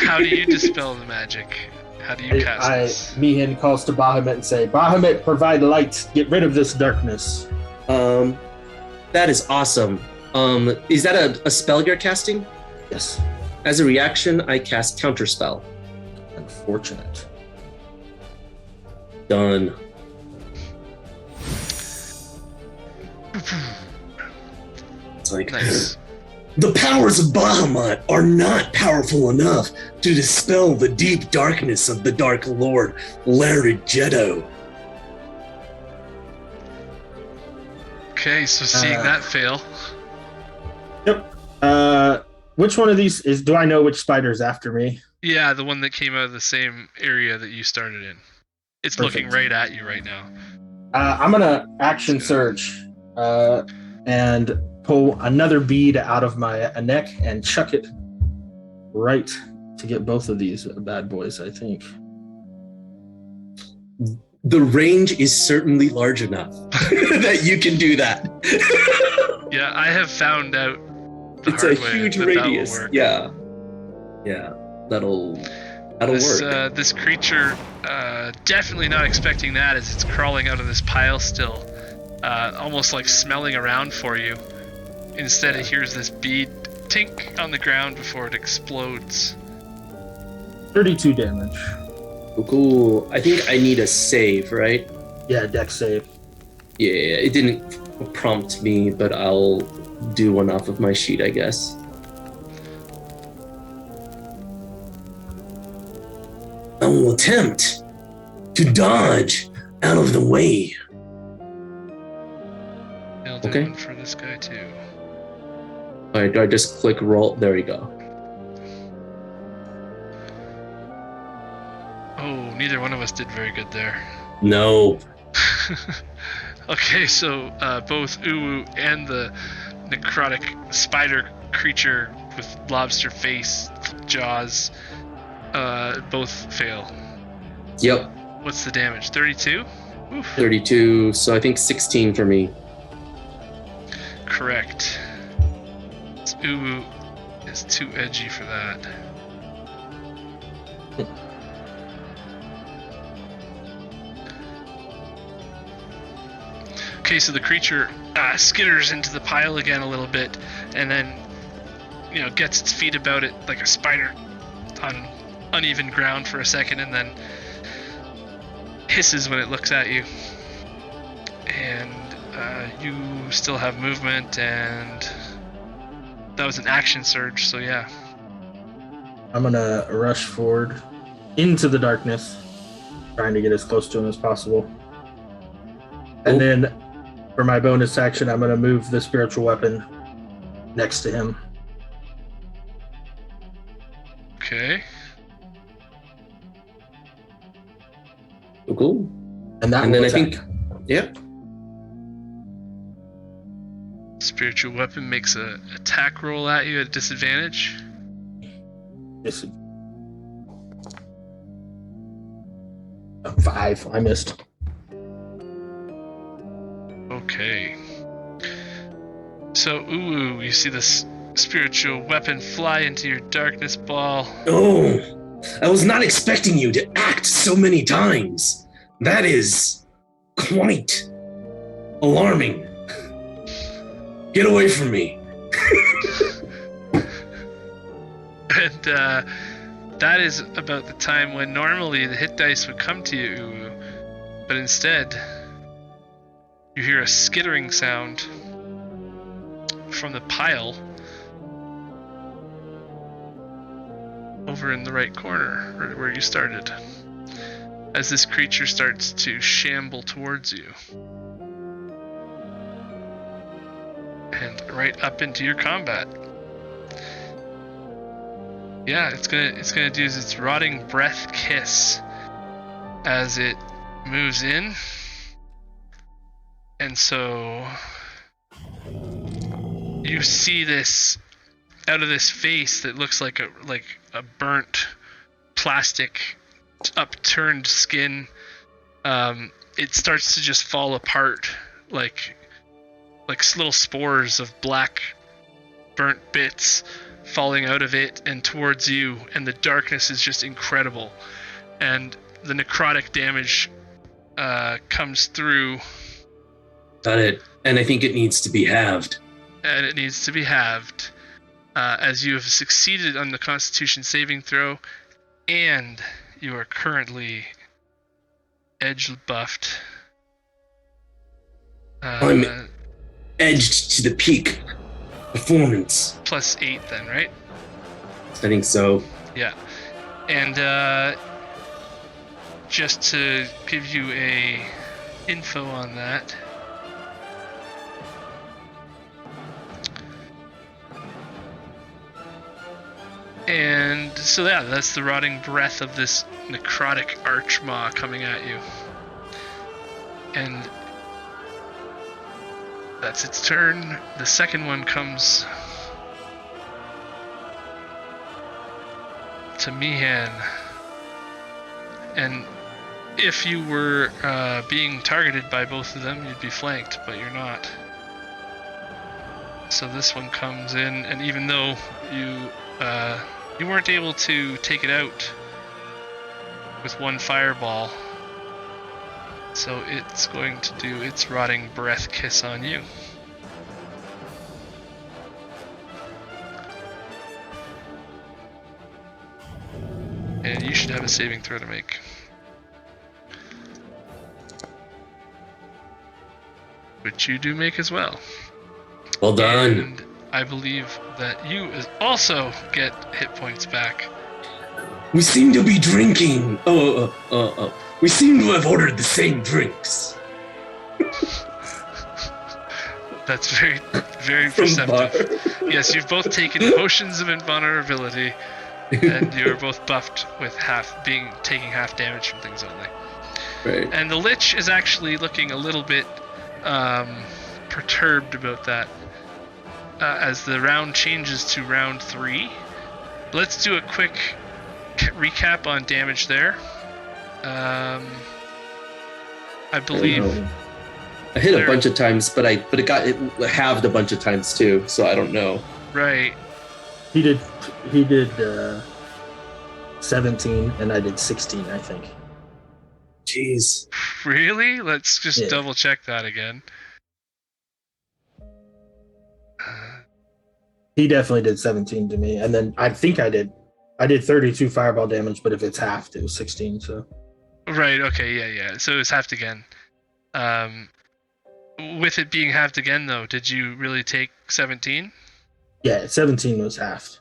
How do you dispel the magic? How do you cast this? MEHAN calls to Bahamut and say, Bahamut, provide light. Get rid of this darkness. That is awesome. Is that a spell you're casting? Yes. As a reaction, I cast Counterspell. Unfortunate. Done. It's like, Nice. the powers of Bahamut are not powerful enough to dispel the deep darkness of the Dark Lord, Laridgetto. Okay, so seeing that fail. Yep. Which one of these do I know which spider is after me? Yeah, the one that came out of the same area that you started in. It's Perfect. looking right at you right now. I'm going to action surge and pull another bead out of my neck and chuck it right to get both of these bad boys, I think. The range is certainly large enough that you can do that. Yeah, I have found out the It's a hard way huge that will radius. work. Yeah. Yeah. That'll This, work. this creature, definitely not expecting that as it's crawling out of this pile still, almost like smelling around for you. Instead, it hears this bead tink on the ground before it explodes. 32 damage. Cool. I think I need a save, right? Yeah, dex save. Yeah, it didn't prompt me, but I'll do one off of my sheet, I guess. I will attempt to dodge out of the way. I'll do Okay. one for this guy too. All right, do I just click roll? There we go. Oh, neither one of us did very good there. No. Okay, so both Uwu and the necrotic spider creature with lobster face, jaws, both fail. Yep. What's the damage? 32? Oof. 32, so I think 16 for me. Correct. This Uwu is too edgy for that. Okay, so the creature skitters into the pile again a little bit, and then, gets its feet about it like a spider on uneven ground for a second, and then hisses when it looks at you. And you still have movement, and that was an action surge, so yeah. I'm going to rush forward into the darkness, trying to get as close to him as possible. And then for my bonus action, I'm going to move the spiritual weapon next to him. Okay. Cool. And And then I think, yep. Spiritual weapon makes a attack roll at you at disadvantage. This 5. I missed. Okay. So, Uwu, you see this spiritual weapon fly into your darkness ball. Oh, I was not expecting you to act so many times. That is quite alarming. Get away from me. And that is about the time when normally the hit dice would come to you, Uwu. But instead, you hear a skittering sound from the pile over in the right corner, where you started. as this creature starts to shamble towards you. And right up into your combat. Yeah, it's gonna do its rotting breath kiss as it moves in. And so you see this out of this face that looks like a burnt plastic upturned skin. It starts to just fall apart like little spores of black burnt bits falling out of it and towards you, and the darkness is just incredible, and the necrotic damage comes through. Got it. And I think it needs to be halved. And it needs to be halved, as you have succeeded on the Constitution saving throw, and you are currently edge buffed. I'm edged to the peak. Performance. +8 then, right? I think so. Yeah. And just to give you a info on that. And so yeah, that's the rotting breath of this necrotic archmaw coming at you. And that's its turn. The second one comes to MEHAN. And if you were being targeted by both of them, you'd be flanked, but you're not. So this one comes in, and even though you weren't able to take it out with one fireball, so it's going to do its rotting breath kiss on you. And you should have a saving throw to make. Which you do make as well. Well done. And I believe that you also get hit points back. We seem to be drinking. We seem to have ordered the same drinks. That's very, very From perceptive. bar. Yes, you've both taken potions of invulnerability, and you are both buffed with taking half damage from things only. Right. And the Lich is actually looking a little bit perturbed about that. As the round changes to round 3, let's do a quick recap on damage there. I believe I hit a bunch of times, but it got halved a bunch of times too, so I don't know. Right. He did 17 and I did 16, I think. Jeez. Really? Let's just Yeah. double check that again. He definitely did 17 to me, and then I think I did 32 fireball damage, but if it's halved, it was 16. So Right, okay, yeah. So it was halved again. With it being halved again, though, did you really take 17? yeah, 17 was halved.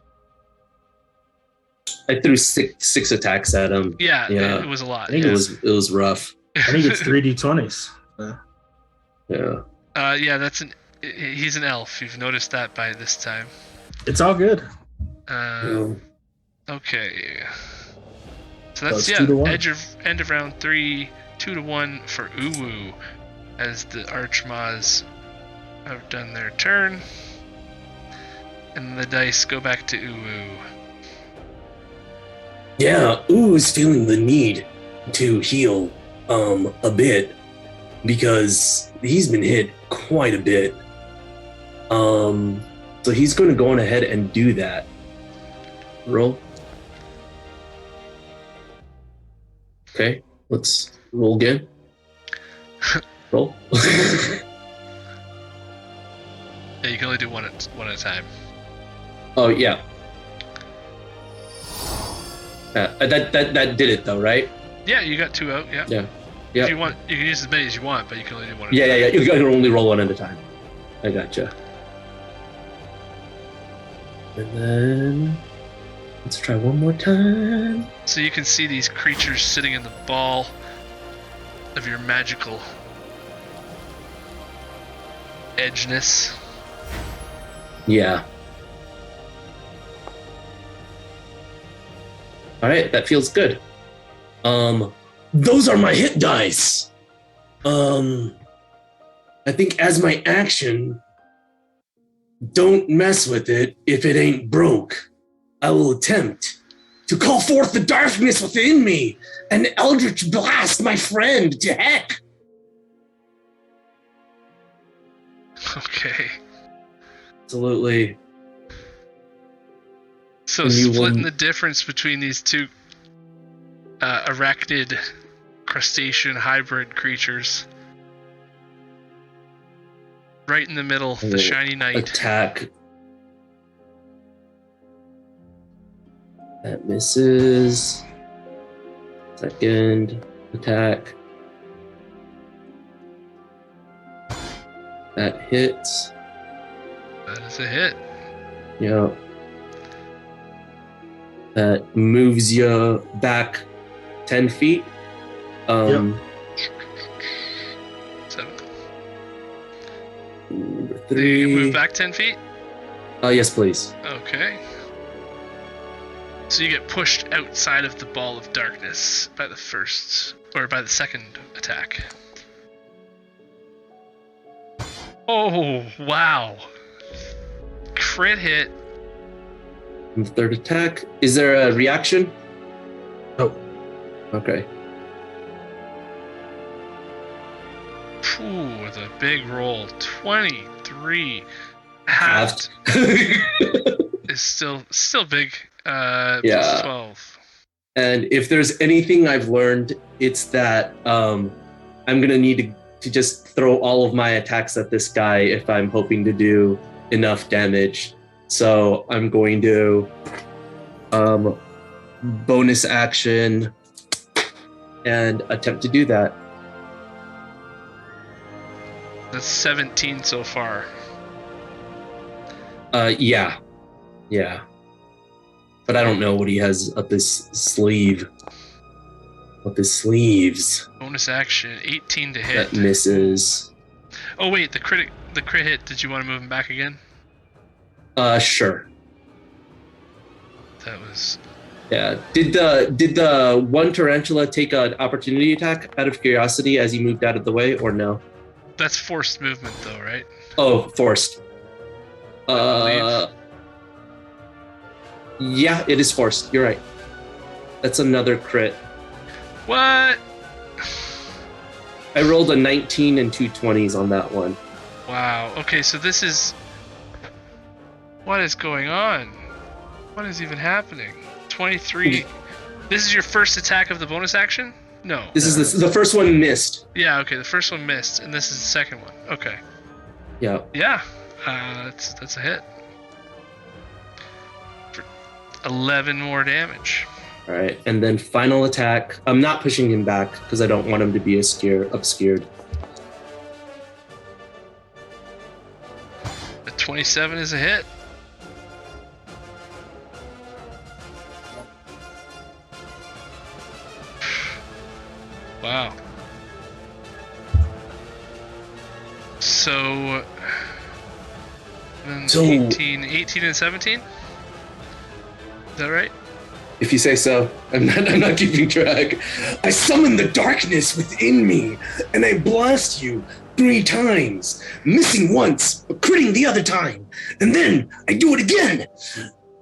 I threw six attacks at him. Yeah, Yeah. it was a lot. I think yeah. it was rough. I think it's 3d20s. Yeah. Yeah, he's an elf. You've noticed that by this time. It's all good. Yeah. Okay. So So that's it's 2 to 1. end of round 3, 2-1 for Uwu, as the Archmaws have done their turn, and the dice go back to Uwu. Yeah, Ooh is feeling the need to heal a bit because he's been hit quite a bit. So he's going to go on ahead and do that. Roll. Okay, let's roll again. Roll. Yeah, you can only do one at a time. Oh yeah. That did it though, right? Yeah, you got 2 out. Yeah. Yeah. If you want, you can use as many as you want, but you can only do one. At a Yeah. time. You can only roll one at a time. I gotcha. And then let's try one more time. So you can see these creatures sitting in the ball of your magical edgeness. Yeah. All right, that feels good. Those are my hit dice. I think as my action, don't mess with it if it ain't broke. I will attempt to call forth the darkness within me and eldritch blast my friend to heck. Okay. Absolutely. So And you splitting will- the difference between these two arachnid crustacean hybrid creatures. Right in the middle, the shiny knight. Attack. That misses. Second attack. That hits. That is a hit. Yeah. That moves you back 10 feet. Seven. Number Do you 3. move back 10 feet? Yes, please. Okay. So you get pushed outside of the ball of darkness by the second attack. Oh, wow. Crit hit. And third attack. Is there a reaction? Oh. Okay. Ooh, with a big roll. 23. Halved is still big. Yeah. Plus 12. And if there's anything I've learned, it's that I'm gonna need to just throw all of my attacks at this guy if I'm hoping to do enough damage. So I'm going to bonus action and attempt to do that. That's 17 so far. Yeah. But I don't know what he has up his sleeve. Up his sleeves. Bonus action, 18 to hit. That misses. Oh wait, the crit hit. Did you want to move him back again? Sure. That was. Yeah. Did the one tarantula take an opportunity attack out of curiosity as he moved out of the way, or no? That's forced movement though, right? Oh, forced. Yeah, it is forced. You're right. That's another crit. What? I rolled a 19 and 2 20s on that one. Wow. Okay, so this is. What is going on? What is even happening? 23. This is your first attack of the bonus action? No. This is the first one missed. Yeah, okay, the first one missed, and this is the second one. Okay. Yeah. Yeah, that's a hit. For 11 more damage. All right, and then final attack. I'm not pushing him back because I don't want him to be obscured. The 27 is a hit. Wow. So, then So- 18 and 17? Is that right? If you say so. I'm not keeping track. I summon the darkness within me, and I blast you 3 times, missing once, but critting the other time. And then I do it again,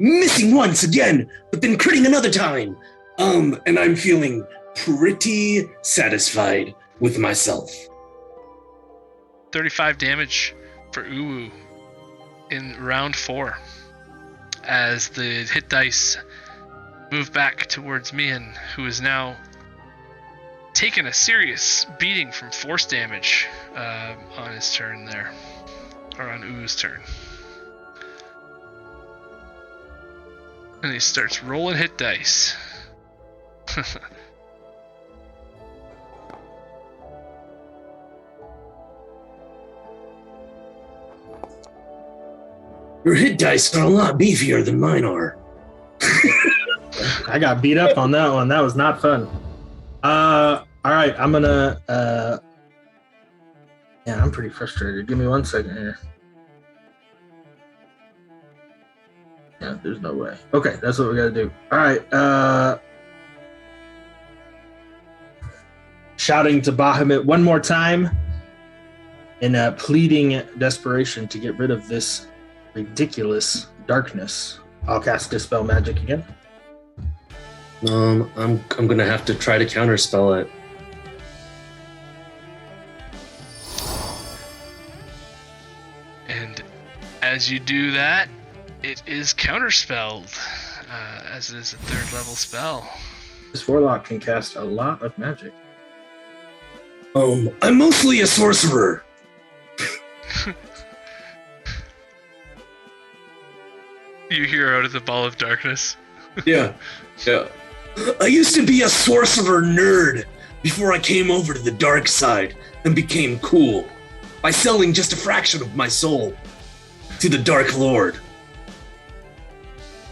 missing once again, but then critting another time. And I'm feeling pretty satisfied with myself. 35 damage for Uwu in round 4 as the hit dice move back towards MEHAN, who is now taken a serious beating from force damage on his turn there, or on Uwu's turn. And he starts rolling hit dice. Your hit dice are a lot beefier than mine are. I got beat up on that one. That was not fun. All right, I'm gonna. Yeah, I'm pretty frustrated. Give me 1 second here. Yeah, there's no way. Okay, that's what we gotta do. All right. Shouting to Bahamut one more time in pleading desperation to get rid of this ridiculous darkness. I'll cast Dispel Magic again. I'm gonna have to try to counterspell it. And as you do that, it is counterspelled, as it is a 3rd level spell. This warlock can cast a lot of magic. I'm mostly a sorcerer. You hear out of the ball of darkness. Yeah. I used to be a sorcerer nerd before I came over to the dark side and became cool by selling just a fraction of my soul to the Dark Lord,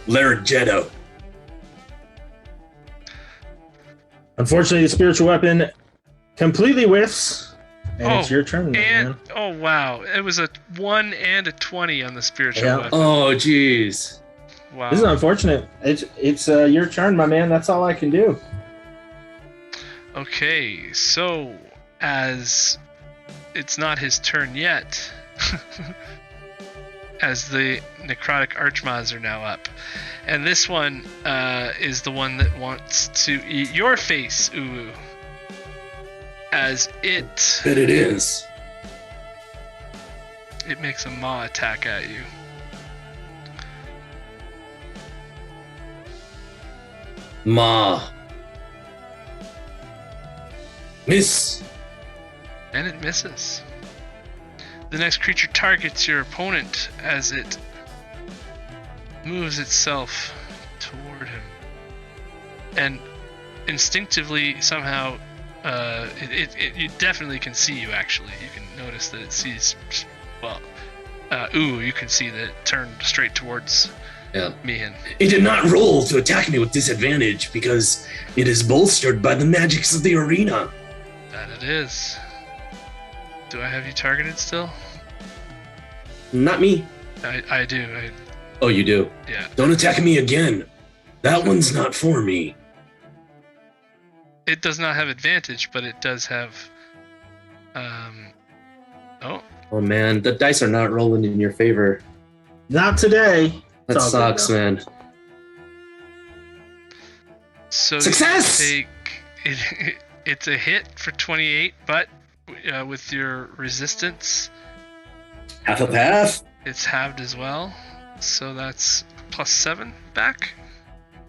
Laird Jeddo. Unfortunately, the spiritual weapon completely whiffs, and it's your turn, man. Oh wow, it was a 1 and a 20 on the spiritual weapon. Oh, jeez. Wow. This is unfortunate. It's your turn, my man. That's all I can do. Okay, so as it's not his turn yet, as the necrotic archmaws are now up, and this one is the one that wants to eat your face, Uwu. As it is. It makes a maw attack at you. Ma. Miss. And it misses. The next creature targets your opponent as it moves itself toward him. And instinctively, somehow, you definitely can see you, actually. You can notice that it sees, well, you can see that it turned straight towards MEHAN. It did not roll to attack me with disadvantage because it is bolstered by the magics of the arena. That it is. Do I have you targeted still? Not me. I do. Oh, you do? Yeah. Don't attack me again. That one's not for me. It does not have advantage, but it does have... Oh man, the dice are not rolling in your favor. Not today. That sucks, man. So success! It's a hit for 28, but with your resistance, half of half. It's halved as well. So that's +7 back.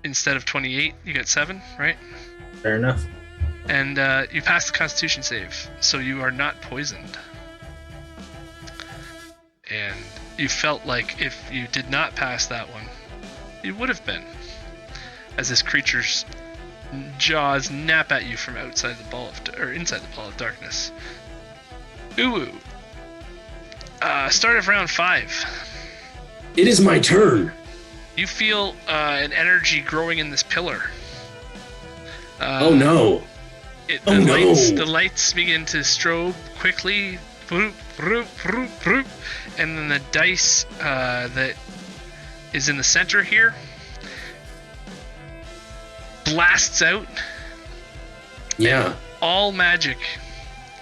Instead of 28, you get 7, right? Fair enough. And you pass the Constitution save, so you are not poisoned. And you felt like if you did not pass that one, you would have been, as this creature's jaws nap at you from outside the ball of, inside the ball of darkness. Uwu. Start of round 5. It is my turn. You feel an energy growing in this pillar. Oh no! The lights begin to strobe quickly, and then the dice that is in the center here blasts out. Yeah. All magic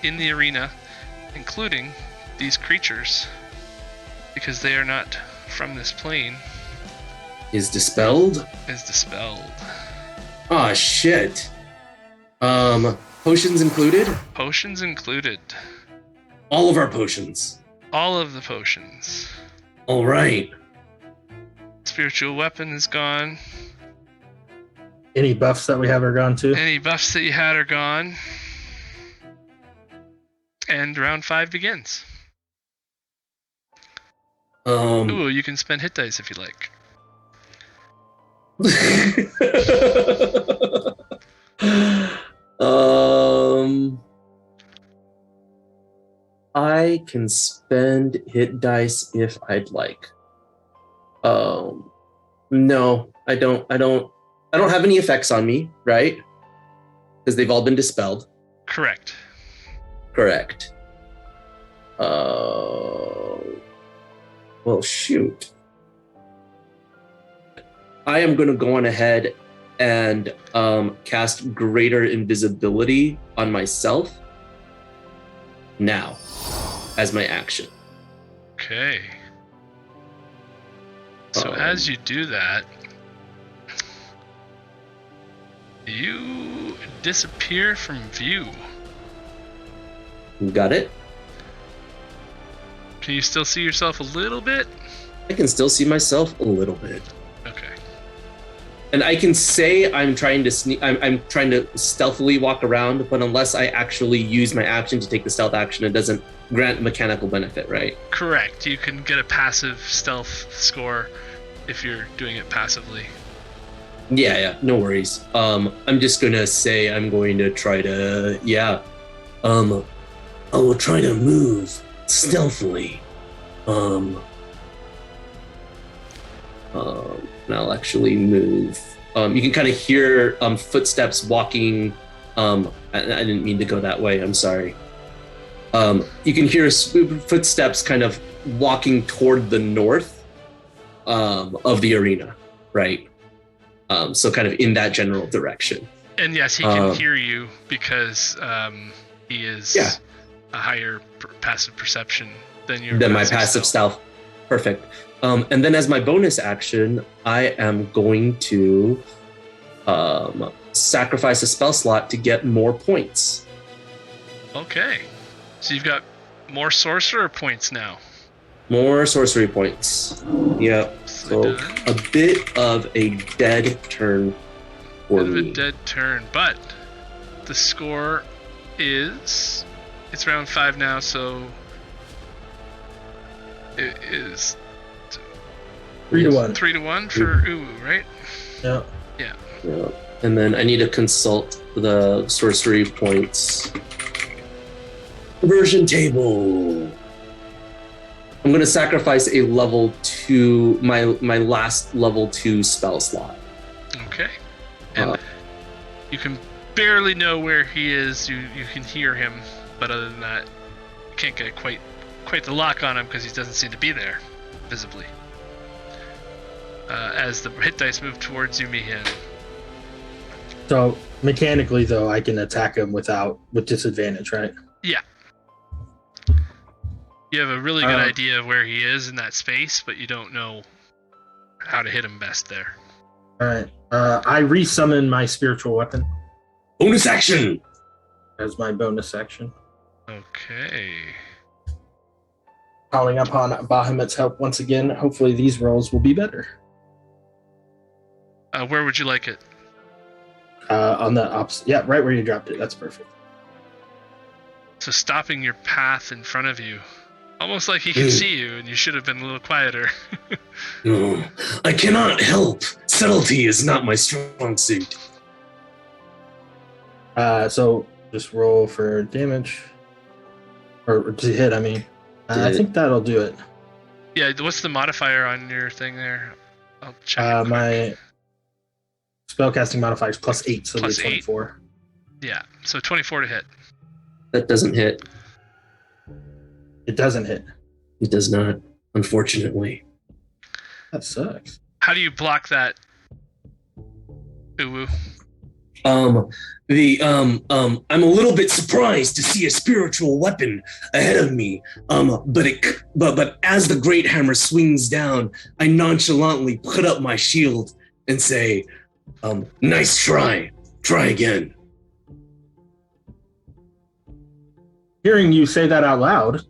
in the arena, including these creatures, because they are not from this plane, is dispelled. Oh shit. Potions included? Potions included. All of our potions. All of the potions. All right. Spiritual weapon is gone. Any buffs that we have are gone too? Any buffs that you had are gone. And round 5 begins. Ooh, you can spend hit dice if you like. I can spend hit dice if I'd like. No, I don't have any effects on me, right? Because they've all been dispelled. Correct. Correct. Well, shoot. I am going to go on ahead and cast Greater Invisibility on myself now as my action. Okay. So as you do that, you disappear from view. Got it? Can you still see yourself a little bit? I can still see myself a little bit. Okay. And I can say I'm trying to sneak. I'm trying to stealthily walk around, but unless I actually use my action to take the stealth action, it doesn't grant mechanical benefit, right? Correct. You can get a passive stealth score if you're doing it passively. Yeah, no worries. I'm just gonna say I'm going to try to, I will try to move stealthily. And I'll actually move. You can kind of hear footsteps walking. I didn't mean to go that way. I'm sorry. You can hear footsteps kind of walking toward the north of the arena, right? So kind of in that general direction. And yes, he can hear you because he is a higher passive perception than your my passive stealth. Perfect. And then as my bonus action, I am going to sacrifice a spell slot to get more points. Okay. So you've got more sorcerer points now. More sorcery points. Yeah. So a bit of a dead turn for me. Bit of a dead turn, but the score is... It's round 5 now, so... It is... 3-1. 3-1 for Uwu, right? Yeah. Yeah. And then I need to consult the sorcery points version table. I'm going to sacrifice a level 2, my last level 2 spell slot. Okay. And you can barely know where he is. You can hear him, but other than that, you can't get quite the lock on him because he doesn't seem to be there visibly. As the hit dice move towards you, MEHAN. So mechanically, though, I can attack him with disadvantage, right? Yeah. You have a really good idea of where he is in that space, but you don't know how to hit him best there. All right. I resummon my spiritual weapon Bonus action! as my bonus action. Okay. Calling upon Bahamut's help once again. Hopefully these rolls will be better. Where would you like it? On the opposite. Yeah, right where you dropped it. That's perfect. So stopping your path in front of you. Almost like he can see you, and you should have been a little quieter. No, I cannot help. Subtlety is not my strong suit. So just roll for damage. Or to hit, I mean. I think that'll do it. Yeah, what's the modifier on your thing there? I'll check it. My spellcasting modifier is +8, so Plus it's 24. Yeah, so 24 to hit. That doesn't hit. It doesn't hit. It does not, unfortunately. That sucks. How do you block that, Uwu? I'm a little bit surprised to see a spiritual weapon ahead of me. But as the great hammer swings down, I nonchalantly put up my shield and say, nice try. Try again. Hearing you say that out loud,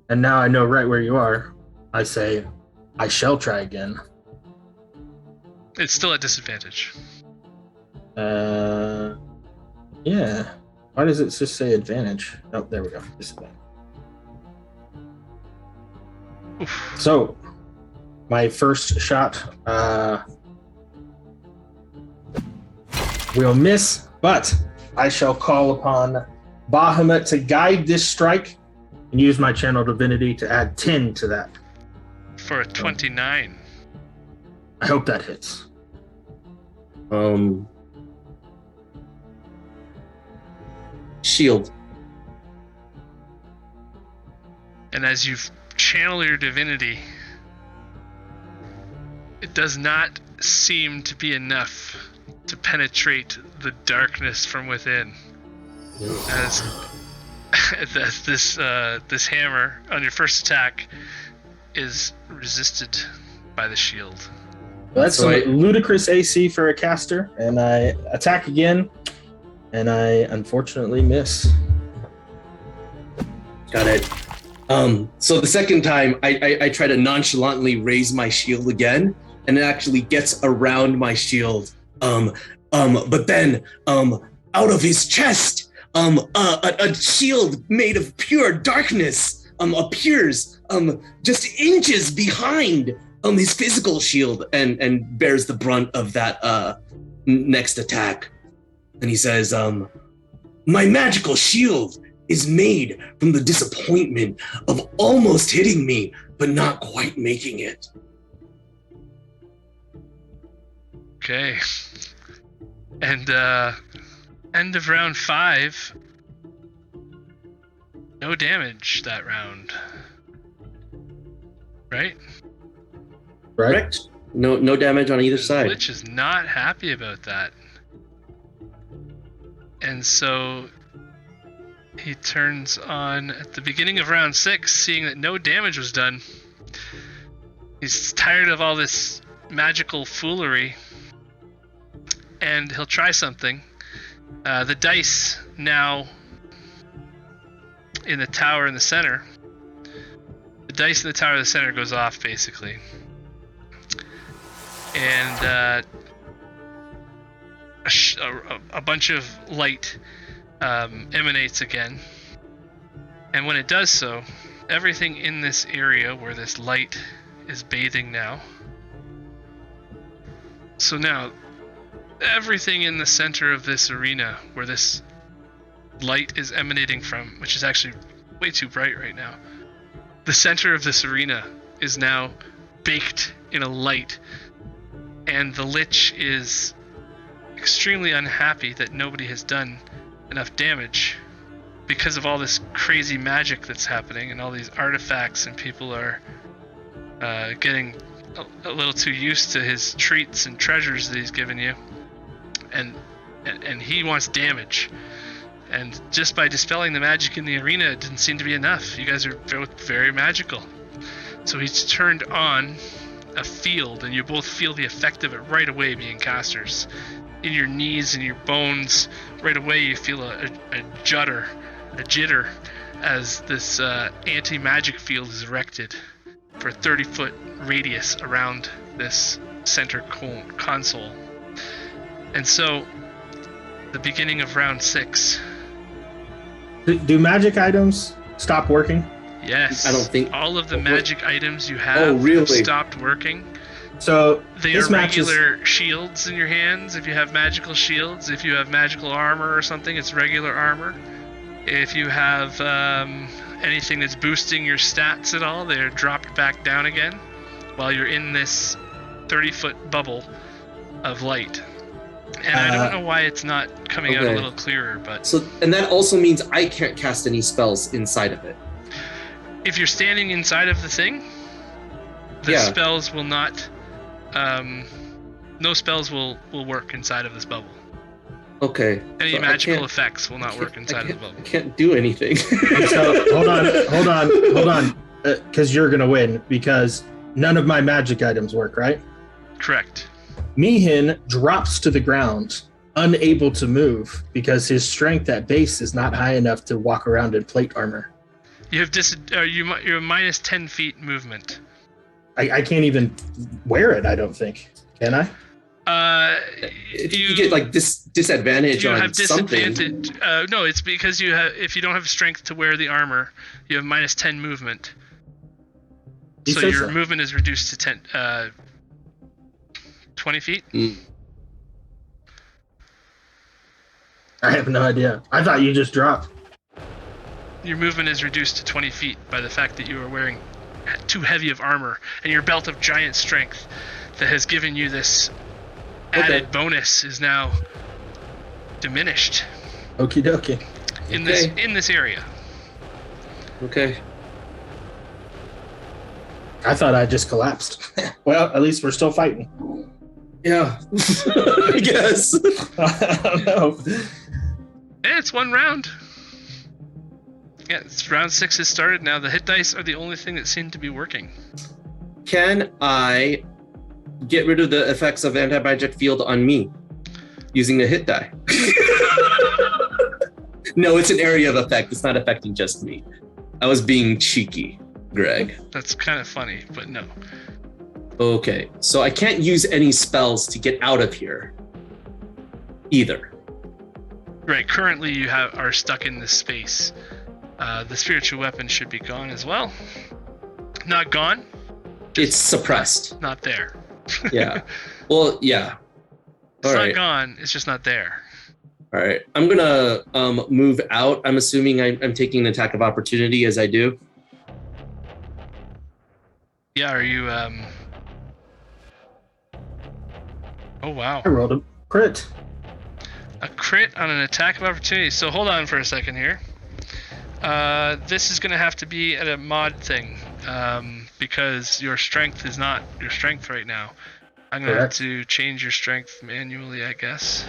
and now I know right where you are, I say, I shall try again. It's still at disadvantage. Yeah. Why does it just say advantage? Oh, there we go. Disadvantage. Oof. So, my first shot will miss, but I shall call upon Bahamut to guide this strike and use my channel divinity to add 10 to that. For a 29. I hope that hits. shield. And as you channel your divinity, it does not seem to be enough to penetrate the darkness from within. As this hammer on your first attack is resisted by the shield. Well, that's So some ludicrous AC for a caster, and I attack again, and I unfortunately miss. Got it. So the second time, I try to nonchalantly raise my shield again, and it actually gets around my shield. But then, out of his chest, a shield made of pure darkness appears just inches behind his physical shield and bears the brunt of that next attack. And he says, my magical shield is made from the disappointment of almost hitting me, but not quite making it. Okay. And end of round 5. No damage that round. Right? Correct? No damage on either side. Lich is not happy about that. And so he turns on at the beginning of round 6, seeing that no damage was done. He's tired of all this magical foolery, and he'll try something. The dice now in the tower in the center. The dice in the tower in the center goes off, basically. And a bunch of light emanates again. And when it does so, everything in this area where this light is bathing now. So now, everything in the center of this arena where this light is emanating from, which is actually way too bright right now, the center of this arena is now baked in a light, and the Lich is extremely unhappy that nobody has done enough damage because of all this crazy magic that's happening and all these artifacts, and people are getting a little too used to his treats and treasures that he's given you, and he wants damage. And just by dispelling the magic in the arena, it didn't seem to be enough. You guys are both very magical. So he's turned on a field, and you both feel the effect of it right away, being casters. In your knees and your bones, right away you feel a jitter, as this anti-magic field is erected for a 30-foot radius around this center console. And so, the beginning of round 6. Do magic items stop working? Yes. I don't think all of the magic items you have have stopped working. So they are regular shields in your hands. If you have magical shields, if you have magical armor or something, it's regular armor. If you have anything that's boosting your stats at all, they're dropped back down again while you're in this 30-foot bubble of light. And I don't know why it's not coming out a little clearer, but... So, and that also means I can't cast any spells inside of it. If you're standing inside of the thing, the spells will not... no spells will work inside of this bubble. Okay. Any magical effects will not work inside of the bubble. I can't do anything. So, hold on. Because you're going to win, because none of my magic items work, right? Correct. MEHAN drops to the ground, unable to move, because his strength at base is not high enough to walk around in plate armor. You have you're minus 10 feet movement. I can't even wear it, I don't think. Can I? You get like disadvantage you on have disadvantage. something. No, it's because you have. If you don't have strength to wear the armor, you have minus 10 movement. So your movement is reduced to 20 feet. I have no idea. I thought you just dropped. Your movement is reduced to 20 feet by the fact that you are wearing too heavy of armor, and your belt of giant strength that has given you this added bonus is now diminished. Okie dokie. in Okay. this area. Okay. I thought I just collapsed. Well, at least we're still fighting. Yeah. I guess. I don't know. Hey, it's one round. Yeah, it's round 6 has started now. The hit dice are the only thing that seem to be working. Can I get rid of the effects of anti-magic field on me using a hit die? No, it's an area of effect. It's not affecting just me. I was being cheeky, Greg. That's kind of funny, but no. Okay, so I can't use any spells to get out of here either. Right, currently you are stuck in this space. The spiritual weapon should be gone as well. Not gone, It's suppressed. not there. Yeah. Well, yeah. It's All not right. gone, it's just not there. All right. I'm gonna move out. I'm assuming I'm taking an attack of opportunity as I do. Yeah, are you Oh wow. I rolled a crit. A crit on an attack of opportunity. So hold on for a second here. This is going to have to be at a mod thing because your strength is not your strength right now. I'm going to have Correct. to change your strength manually, I guess.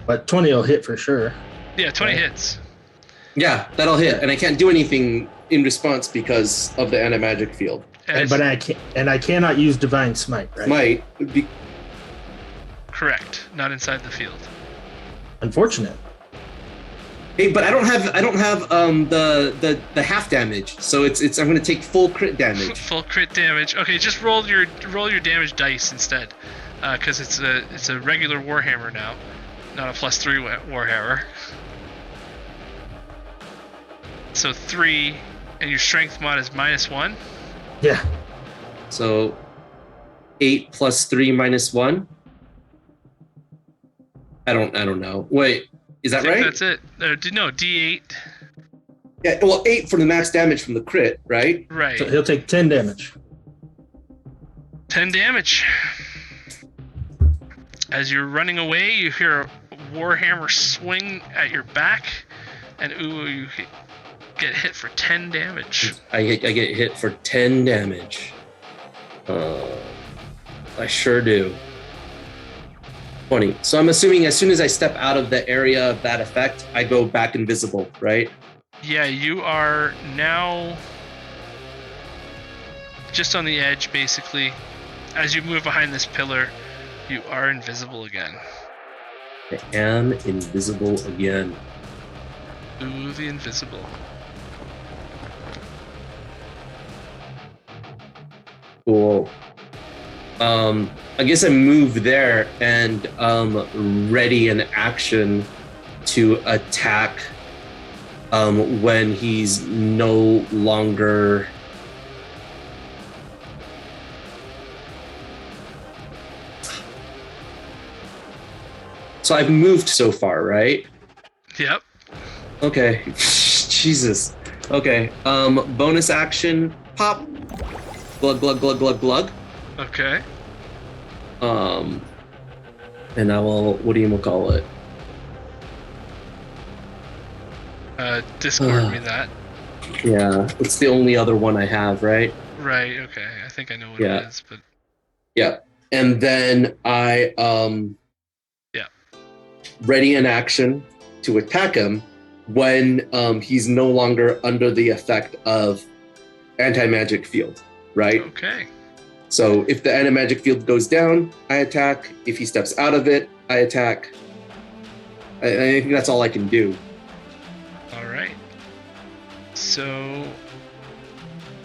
But 20 will hit for sure. Yeah, 20 Okay. hits. Yeah, that'll hit, and I can't do anything in response because of the anti-magic field. But I cannot use divine smite, right? Might be. Correct. Not inside the field. Unfortunate. Hey, but I don't have the half damage, so it's I'm gonna take full crit damage. Full crit damage. Okay, just roll your damage dice instead, because it's a regular warhammer now, not a +3 warhammer. So 3, and your strength mod is -1. Yeah. So 8 + 3 - 1. I don't know. Wait, is I that think right? that's it. No, D8. Yeah. Well, 8 for the max damage from the crit, right? Right. So he'll take 10 damage. 10 damage. As you're running away, you hear a warhammer swing at your back, and you get hit for 10 damage. I get hit for 10 damage. I sure do. 20. So I'm assuming as soon as I step out of the area of that effect, I go back invisible, right? Yeah, you are now just on the edge, basically. As you move behind this pillar, you are invisible again. I am invisible again. Ooh, the invisible. Cool. I guess I move there and ready an action to attack when he's no longer. So I've moved so far, right? Yep. Okay. Jesus. Okay. Bonus action. Pop. Glug glug glug glug glug. Okay. And I will. What do you call it? Discord me that. Yeah, it's the only other one I have, right? Right. Okay. I think I know what Yeah. it is, but Yeah. And then I Yeah. ready an action to attack him when he's no longer under the effect of anti-magic field, right? okay. So if the anti-magic field goes down, I attack. If he steps out of it, I attack. I think that's all I can do. All right. So,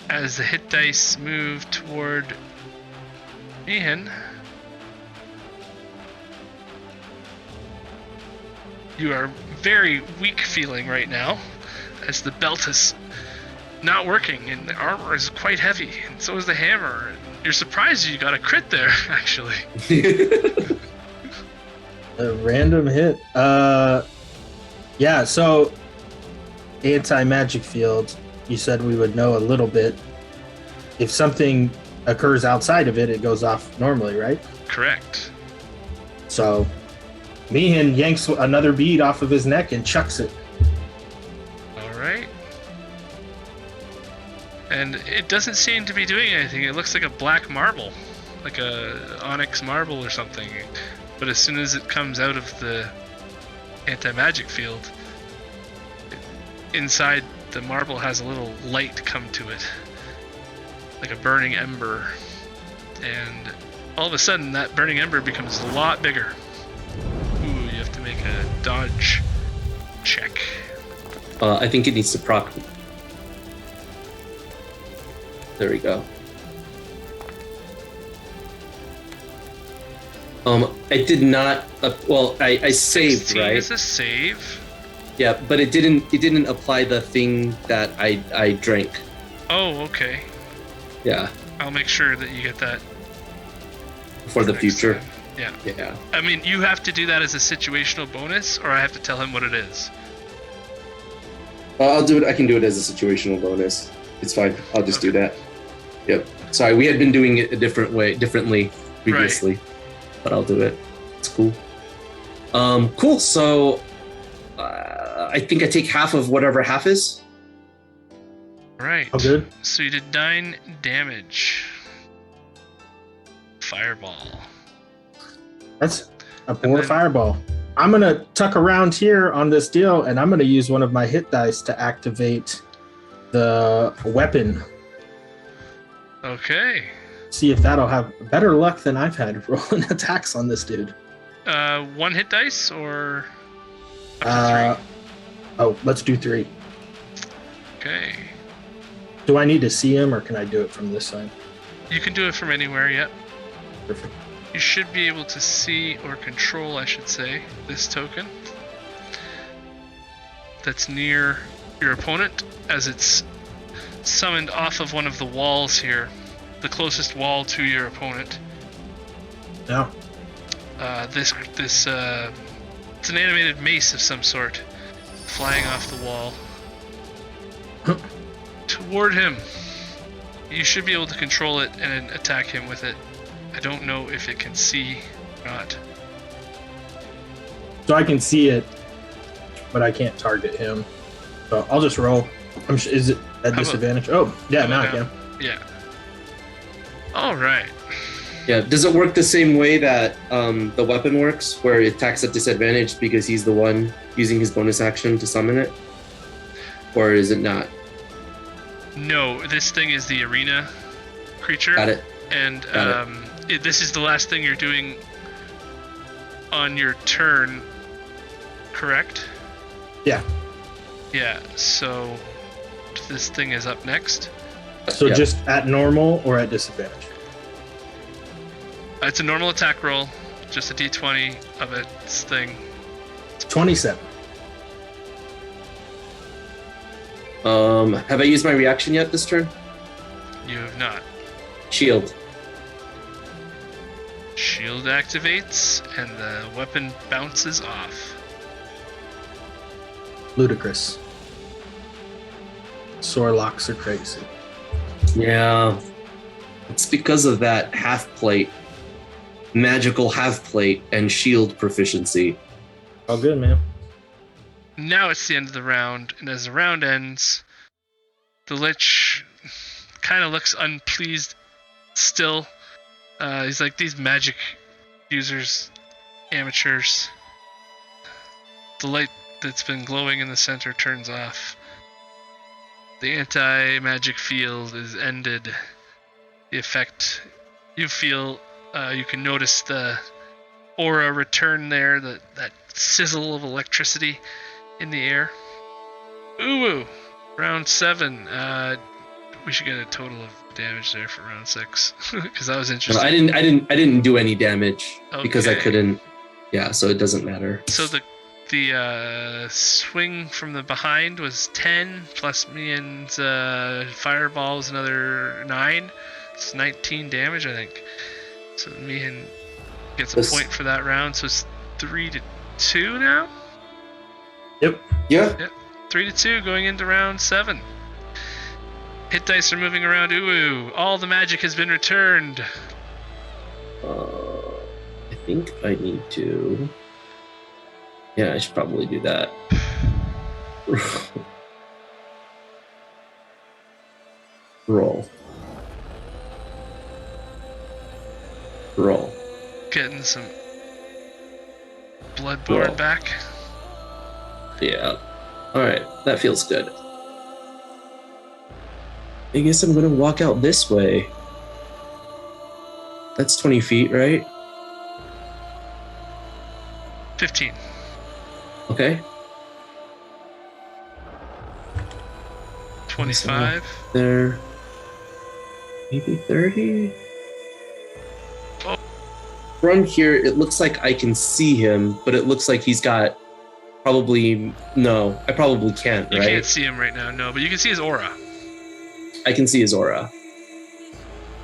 as the hit dice move toward Mehan, you are very weak feeling right now, as the belt is not working and the armor is quite heavy, and so is the hammer. You're surprised you got a crit there, actually. A random hit. Yeah, so anti-magic field, you said we would know a little bit. If something occurs outside of it, it goes off normally, right? Correct. So Mehan yanks another bead off of his neck and chucks it. And it doesn't seem to be doing anything. It looks like a black marble, like a onyx marble or something. But as soon as it comes out of the anti-magic field, inside the marble has a little light come to it, like a burning ember. And all of a sudden, that burning ember becomes a lot bigger. Ooh, you have to make a dodge check. I think it needs to proc. There we go. I did not. I saved, 16 right? is a save. Yeah, but it didn't apply the thing that I drank. Oh, okay. Yeah, I'll make sure that you get that for the next future. time. Yeah. Yeah. I mean, you have to do that as a situational bonus, or I have to tell him what it is. I'll do it. I can do it as a situational bonus. It's fine. I'll just do that. Yep. Sorry, we had been doing it a differently previously, but I'll do it. It's cool. Cool. So, I think I take half of whatever half is. Right. Oh, good. So you did 9 damage. Fireball. That's a poor then- fireball. I'm going to tuck around here on this deal, and I'm going to use one of my hit dice to activate the weapon. Okay. See if that'll have better luck than I've had rolling attacks on this dude. 1 hit dice or up to Let's do 3. 3? Okay. Do I need to see him, or can I do it from this side? You can do it from anywhere, yep. Perfect. You should be able to see or control, I should say, this token that's near your opponent as it's summoned off of one of the walls here, the closest wall to your opponent. Yeah. It's an animated mace of some sort flying off the wall toward him. You should be able to control it and attack him with it. I don't know if it can see or not. So I can see it, but I can't target him. So I'll just roll. Is it at disadvantage? Oh, yeah, now I can. Yeah. All right. Yeah. Does it work the same way that the weapon works, where it attacks at disadvantage because he's the one using his bonus action to summon it, or is it not? No, this thing is the arena creature. Got it. And this is the last thing you're doing on your turn, correct? Yeah. Yeah, so this thing is up next. So Yeah. just at normal or at disadvantage? It's a normal attack roll, just a d20 of its thing. 27. Have I used my reaction yet this turn? You have not. Shield. Shield activates, and the weapon bounces off. Ludicrous. Sorlocks are crazy. Yeah. It's because of that half plate, magical half plate, and shield proficiency. All good, man. Now it's the end of the round, and as the round ends, the Lich kind of looks unpleased still. He's like, these magic users, amateurs. The light that's been glowing in the center turns off. The anti-magic field is ended. The effect, you feel, you can notice the aura return there, that sizzle of electricity in the air. Ooh, round 7. We should get a total of damage there for round 6 because that was interesting. I didn't do any damage because I Okay. couldn't. Yeah, so it doesn't matter. So the swing from the behind was 10 plus MEHAN's fireball was another 9. It's 19 damage, I think. So MEHAN gets a point for that round. So it's 3-2 now. Yep. Yeah. 3-2 going into round 7. Hit dice are moving around. Ooh, all the magic has been returned. I think I need to. Yeah, I should probably do that. Roll. Roll. Getting some bloodborne Roll. back. Yeah. Alright, that feels good. I guess I'm gonna walk out this way. That's 20 feet, right? 15. Okay. 25. There. Maybe 30? Oh. From here, it looks like I can see him, but it looks like he's got probably... No, I probably can't, You right? can't see him right now, no, but you can see his aura. I can see his aura.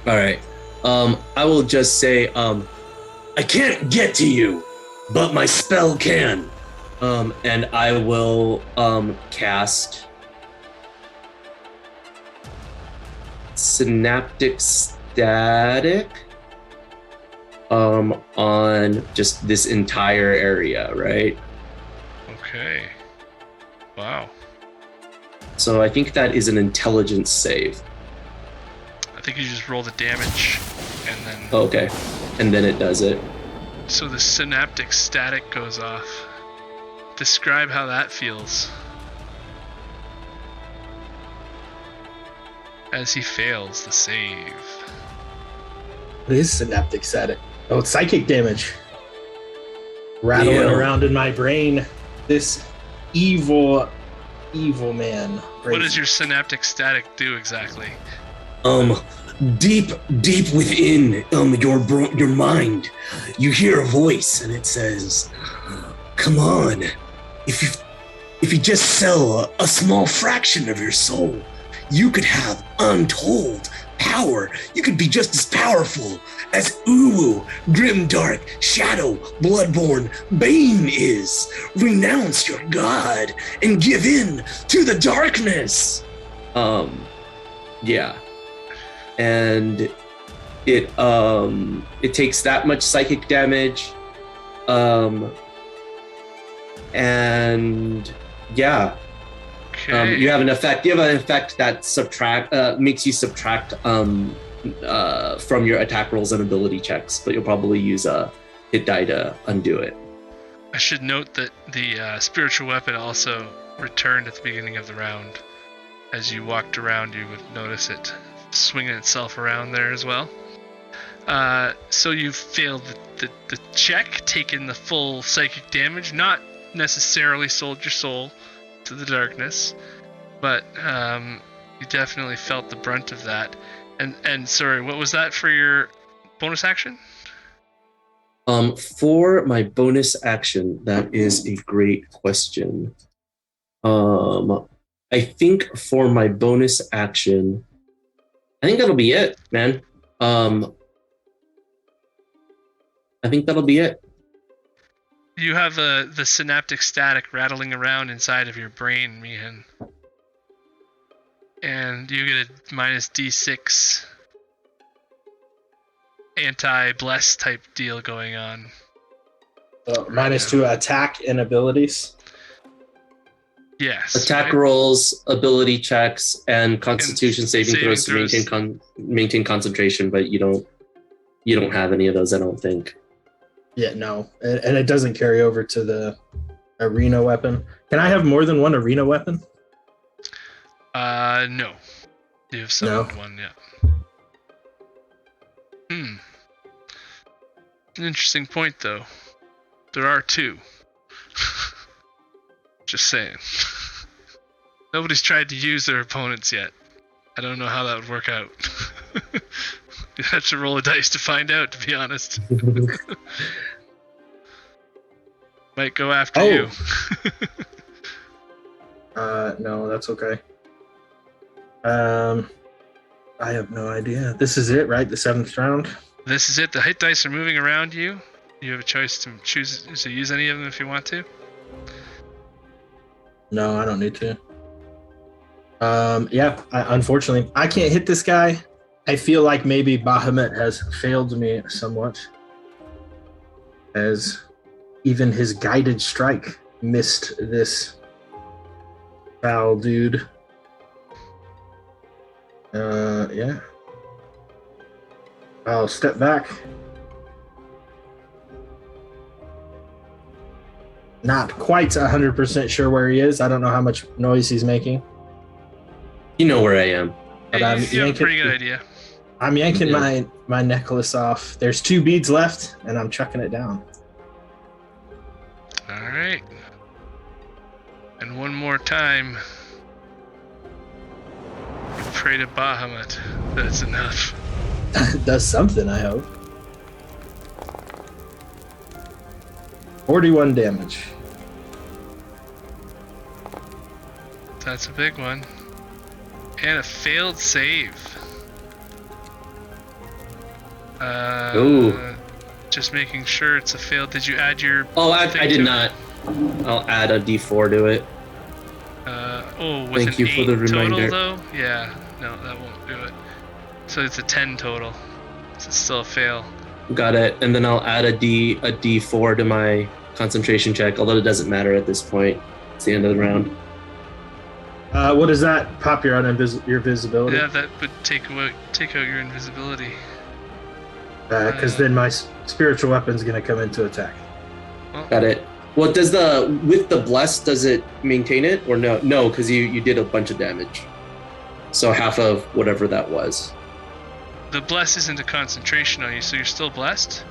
Alright. I will just say, I can't get to you, but my spell can. And I will, cast Synaptic Static, on just this entire area, right? Okay. Wow. So I think that is an intelligence save. I think you just roll the damage, and then... Okay. And then it does it. So the synaptic static goes off. Describe how that feels. As he fails the save. What is synaptic static? Oh, it's psychic damage. Rattling around in my brain. This evil man. What does your synaptic static do exactly? Deep within your mind, you hear a voice, and it says, "Come on, if you just sell a small fraction of your soul, you could have untold power. You could be just as powerful as Uwu, Grimdark, Shadow, Bloodborne, Bane is. Renounce your god and give in to the darkness." Yeah. And it takes that much psychic damage. And yeah. Okay. You have an effect that makes you subtract from your attack rolls and ability checks, but you'll probably use a hit die to undo it. I should note that the spiritual weapon also returned at the beginning of the round. As you walked around, you would notice it swinging itself around there as well. So you've failed the check, taken the full psychic damage, not necessarily sold your soul to the darkness, but you definitely felt the brunt of that. And sorry, what was that for your bonus action? For my bonus action, that is a great question. I think for my bonus action, I think that'll be it, man. I think that'll be it. You have the synaptic static rattling around inside of your brain, MEHAN. And you get a minus D6 anti-bless type deal going on. Minus 2 attack and abilities. Yes. Attack rolls, ability checks, and Constitution saving throws to maintain concentration, but you don't have any of those, I don't think. Yeah, no, and it doesn't carry over to the arena weapon. Can I have more than one arena weapon? No. You have summoned one, yeah. An interesting point, though. There are 2. Just saying. Nobody's tried to use their opponents yet. I don't know how that would work out. You have to roll a dice to find out, to be honest. Might go after you. No, that's okay. I have no idea. This is it, right? The 7th round? This is it. The hit dice are moving around you. You have a choice to choose to use any of them if you want to. No, I don't need to. Unfortunately, I can't hit this guy. I feel like maybe Bahamut has failed me somewhat, as even his guided strike missed this foul dude. Yeah. I'll step back. Not quite 100% sure where he is. I don't know how much noise he's making. You know where I am. But Yeah, I'm you have a pretty good idea. I'm yanking Yeah. my necklace off. There's 2 beads left, and I'm chucking it down. All right. And one more time. Pray to Bahamut that it's enough. Does something, I hope. 41 damage. That's a big one. And a failed save. Ooh. Just making sure it's a failed. Did you add your... Oh, I thing did to it? not. I'll add a D4 to it. With Thank an you for 8 the total reminder. though? Yeah, no, that won't do it. So it's a 10 total. So it's still a fail. Got it. And then I'll add a D4 to my concentration check, although it doesn't matter at this point. It's the end of the round. What does that pop your your visibility? Yeah, that would take out your invisibility. Because then my spiritual weapon's going to come into attack. Well, Got it. Well, with the bless, does it maintain it or no? No, because you did a bunch of damage. So half of whatever that was. the bless isn't a concentration on you, so you're still blessed.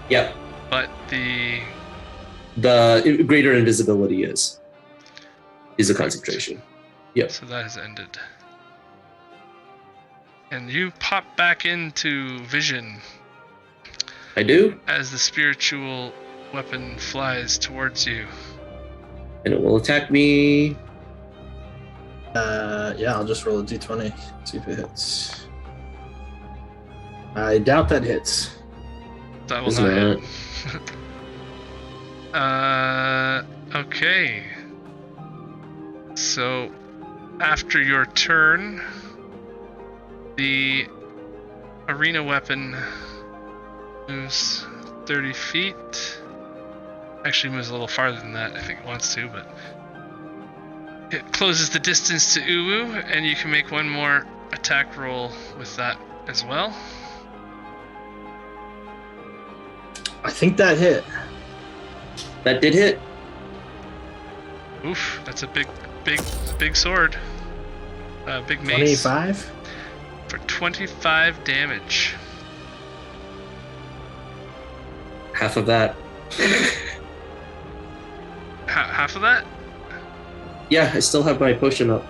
Yep. But the greater invisibility is a concentration. Yep. So that has ended. And you pop back into vision I do, as the spiritual weapon flies towards you. and it will attack me. Yeah, I'll just roll a d20. See if it hits. I doubt that hits. That will It's not not. hit. Okay. So, after your turn, the arena weapon moves 30 feet. Actually moves a little farther than that, I think it wants to, but it closes the distance to Uwu, and you can make one more attack roll with that as well. I think that hit. That did hit. Oof, that's a big sword. Big mace. 25? For 25 damage. Half of that. Half of that? Yeah, I still have my potion up.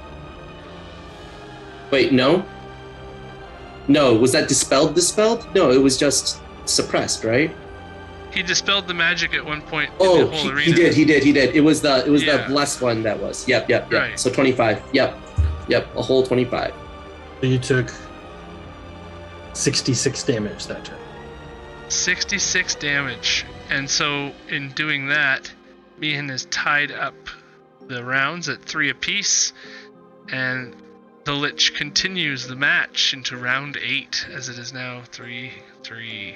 Wait, no? No, was that dispelled? No, it was just suppressed, right? He dispelled the magic at one point in Oh, the whole arena. he did. It was the Yeah. blessed one that was. Yep. Right. So 25. Yep, a whole 25. So you took 66 damage that turn. 66 damage. And so, in doing that, MEHAN has tied up the rounds at 3 apiece, and the Lich continues the match into round 8, as it is now 3-3.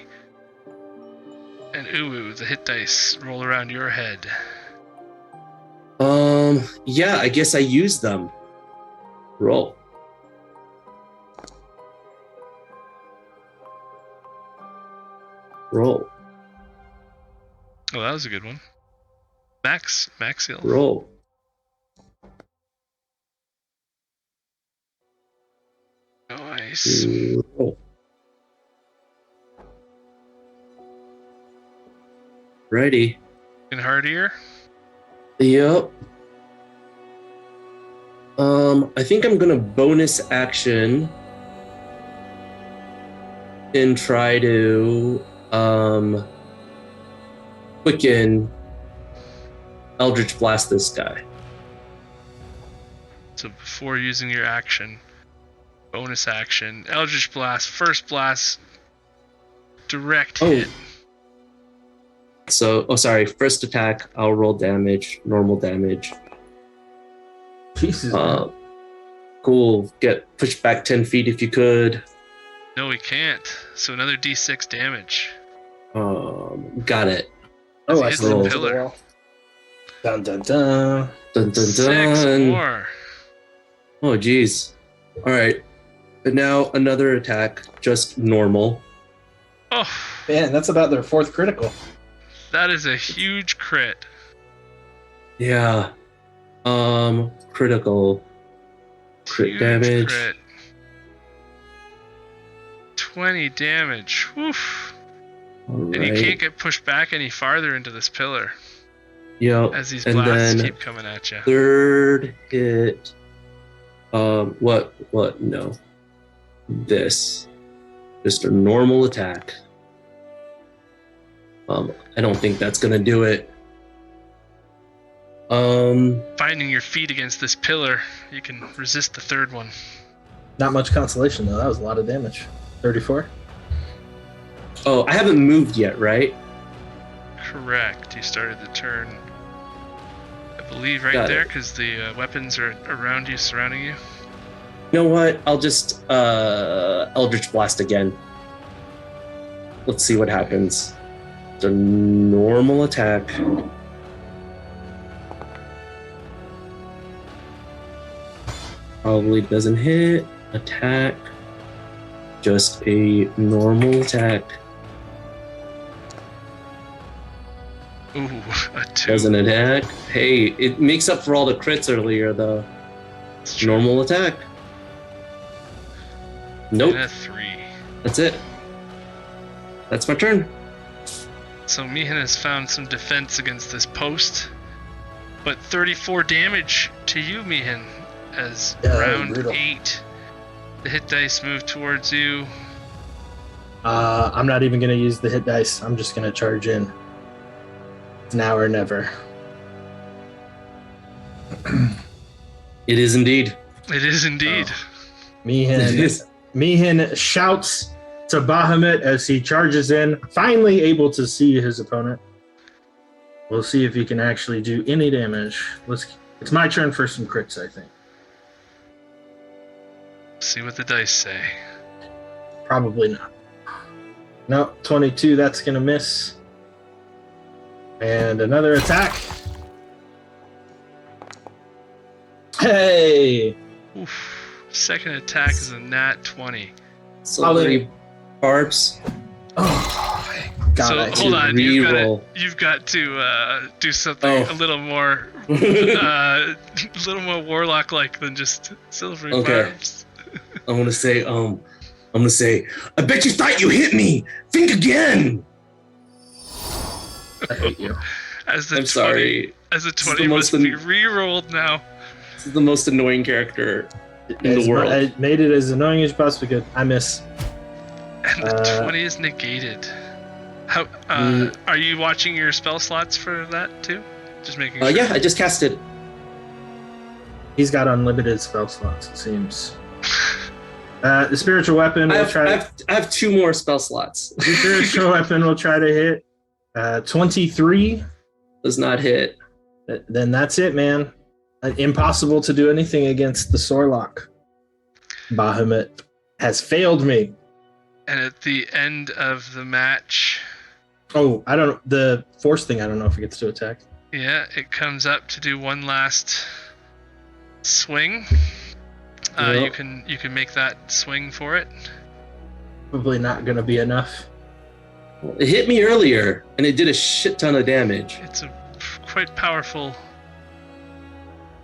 And Uwu, the hit dice roll around your head. Yeah, I guess I used them. Roll. Oh, that was a good one. Max heal. Roll. Nice. Roll. Righty. And hardier. Yep. I think I'm gonna bonus action and try to quicken Eldritch Blast this guy. So before using your action, bonus action, Eldritch Blast, first blast, direct hit. So, sorry, first attack, I'll roll damage, normal damage. Jesus. Cool, get pushed back 10 feet if you could. No, we can't. So another D6 damage. Got it. Oh, I hits see the the pillar. pillar. Dun dun dun. Dun dun 6 dun. more. Oh, geez. All right. And now another attack, just normal. Oh, Man, that's about their 4th critical. that is a huge crit. Yeah. Critical. Crit Huge damage. crit. 20 damage. Woof. All And you right. can't get pushed back any farther into this pillar Yep. as these And blasts then keep coming at you. third hit. What? No. This. Just a normal attack. I don't think that's gonna do it. Finding your feet against this pillar, you can resist the third one. Not much consolation, though. That was a lot of damage. 34? Oh, I haven't moved yet, right? Correct. You started the turn, I believe, right Got there, it. because the weapons are around you, surrounding you. You know what? I'll just Eldritch Blast again. Let's see what happens. It's a normal attack. Probably doesn't hit. Attack. Just a normal attack. Ooh, a 2. Doesn't attack. Hey, it makes up for all the crits earlier, though. It's true. Normal attack. Nope. And a 3. That's it. That's my turn. So MEHAN has found some defense against this post, but 34 damage to you, MEHAN, as round brutal. 8. The hit dice move towards you. I'm not even going to use the hit dice. I'm just going to charge in. It's now or never. It is indeed. It is indeed. MEHAN shouts to Bahamut as he charges in, finally able to see his opponent. We'll see if he can actually do any damage. It's my turn for some crits, I think. See what the dice say. Probably not. No, 22, that's going to miss. And another attack. Hey! Oof. Second attack is a nat 20. So many barbs. Oh, God. So I hold on, reroll. you've got to do something a little more, warlock-like than just silvery Okay. barbs. I'm gonna say, I bet you thought you hit me. Think again. I hate you. As the I'm 20, sorry. As the is 20 the must most be re-rolled now. This is the most annoying character in the world. I made it as annoying as possibly could. I miss. And the 20 is negated. How are you watching your spell slots for that too? Just making sure. Yeah, I just cast it. He's got unlimited spell slots, it seems. The spiritual weapon will I have 2 more spell slots. The spiritual weapon will try to hit 23. Does not hit. Then that's it, man. Impossible to do anything against the Sorlock. Bahamut has failed me. And at the end of the match, Oh, I don't know. The force thing, I don't know if it gets to attack. yeah, it comes up to do one last swing. Yep. You can make that swing for it. Probably not going to be enough. It hit me earlier, and it did a shit ton of damage. It's a quite powerful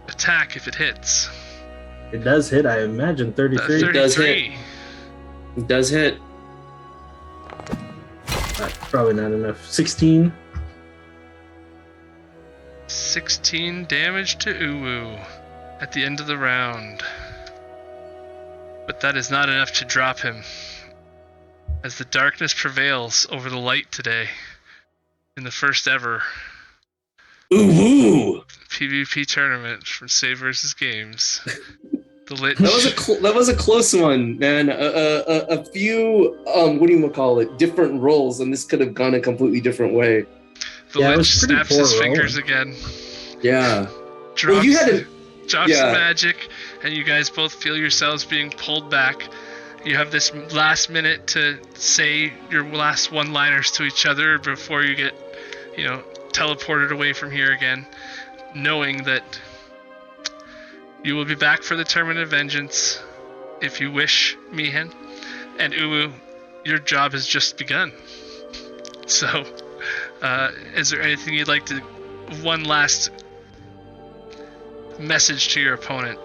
attack if it hits. It does hit, I imagine, 33. It does hit. It does hit. Probably not enough. 16. 16 damage to Uwu at the end of the round. But that is not enough to drop him, as the darkness prevails over the light today in the first ever Ooh! PvP tournament for saveVSgames. The lich. That was a close one, man. A few what do you call it? Different rolls, and this could have gone a completely different way. The Yeah, it lich was pretty snaps poor his rolling. fingers again. Yeah. Drops, Well, you had drops yeah. the magic, and you guys both feel yourselves being pulled back. You have this last minute to say your last one-liners to each other before you get, teleported away from here again, knowing that you will be back for the Tournament of Vengeance if you wish, Mehan. And Uwu, your job has just begun. So, is there anything you'd like to... One last message to your opponent?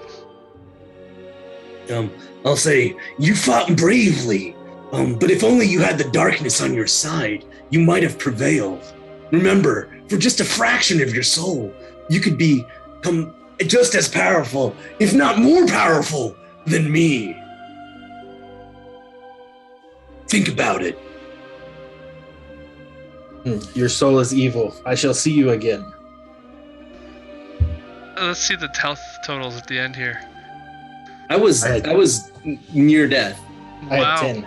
I'll say, you fought bravely, but if only you had the darkness on your side, you might have prevailed. Remember, for just a fraction of your soul, you could become just as powerful, if not more powerful, than me. Think about it. Your soul is evil. I shall see you again. Let's see the health totals at the end here. I was near death. I Wow. had 10.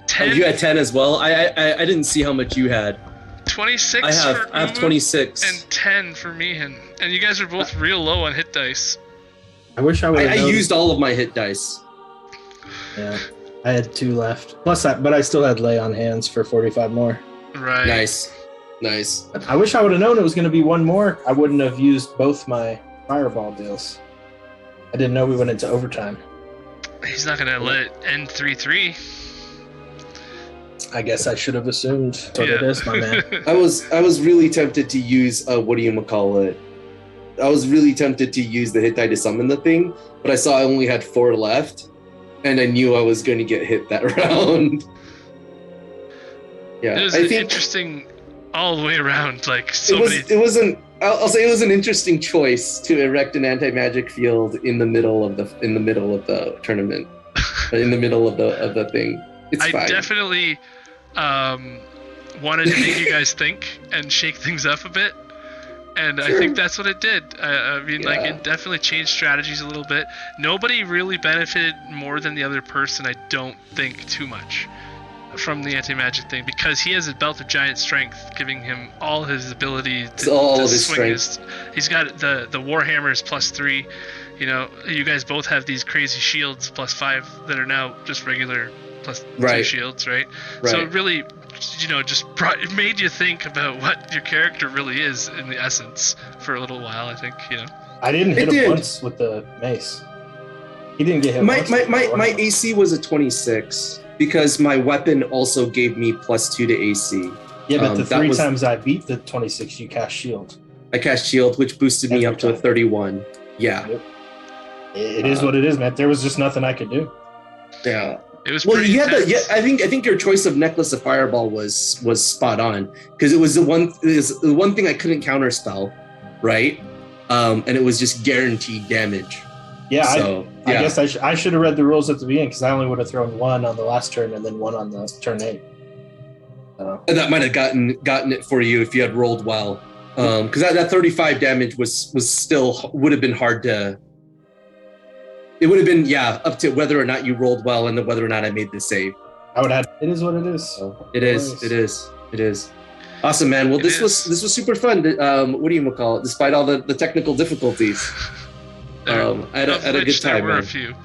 10? You had 10 as well. I didn't see how much you had. 26 I for have Uwu 26. and 10 for Mehan. And you guys are both real low on hit dice. I wish I would have I used all of my hit dice. Yeah. I had 2 left. But I still had lay on hands for 45 more. Right. Nice. I wish I would have known it was going to be 1 more. I wouldn't have used both my fireball deals. I didn't know we went into overtime. He's not going to let it end 3-3. I guess I should have assumed. That's what it is, my man. I was really tempted to use I was really tempted to use the hit die to summon the thing, but I saw I only had 4 left, and I knew I was going to get hit that round. Yeah, It was interesting all the way around. Like I'll say it was an interesting choice to erect an anti-magic field in the middle of the tournament, in the middle of the thing. It's fine. I definitely wanted to make you guys think and shake things up a bit. And I think that's what it did. I mean, like, it definitely changed strategies a little bit. Nobody really benefited more than the other person, I don't think, too much from the anti-magic thing, because he has a belt of giant strength, giving him all his ability to swing his... He's got the Warhammers +3. You know, you guys both have these crazy shields +5 that are now just regular +2 shields, right? So it really, it made you think about what your character really is in the essence for a little while, I think, I didn't hit him once with the mace. He didn't get hit once. My AC was a 26 because my weapon also gave me +2 to AC. Yeah, but the 3 times I beat the 26, you cast shield. I cast shield, which boosted me up to a 31. Yeah. Yep. It is what it is, man. There was just nothing I could do. Yeah. It was pretty intense. I think your choice of Necklace of Fireball was spot on, because it was the one thing I couldn't counterspell, right? And it was just guaranteed damage. Yeah, so, I guess I should have read the rules at the beginning, because I only would have thrown 1 on the last turn and then 1 on the turn 8. And that might have gotten it for you if you had rolled well, because that 35 damage would have been hard to. It would have been, up to whether or not you rolled well and whether or not I made the save. I would have. It is what it is. It is. Awesome, man. Well, this was super fun. What do you call it? Despite all the technical difficulties, I had a good time, there were man. a few.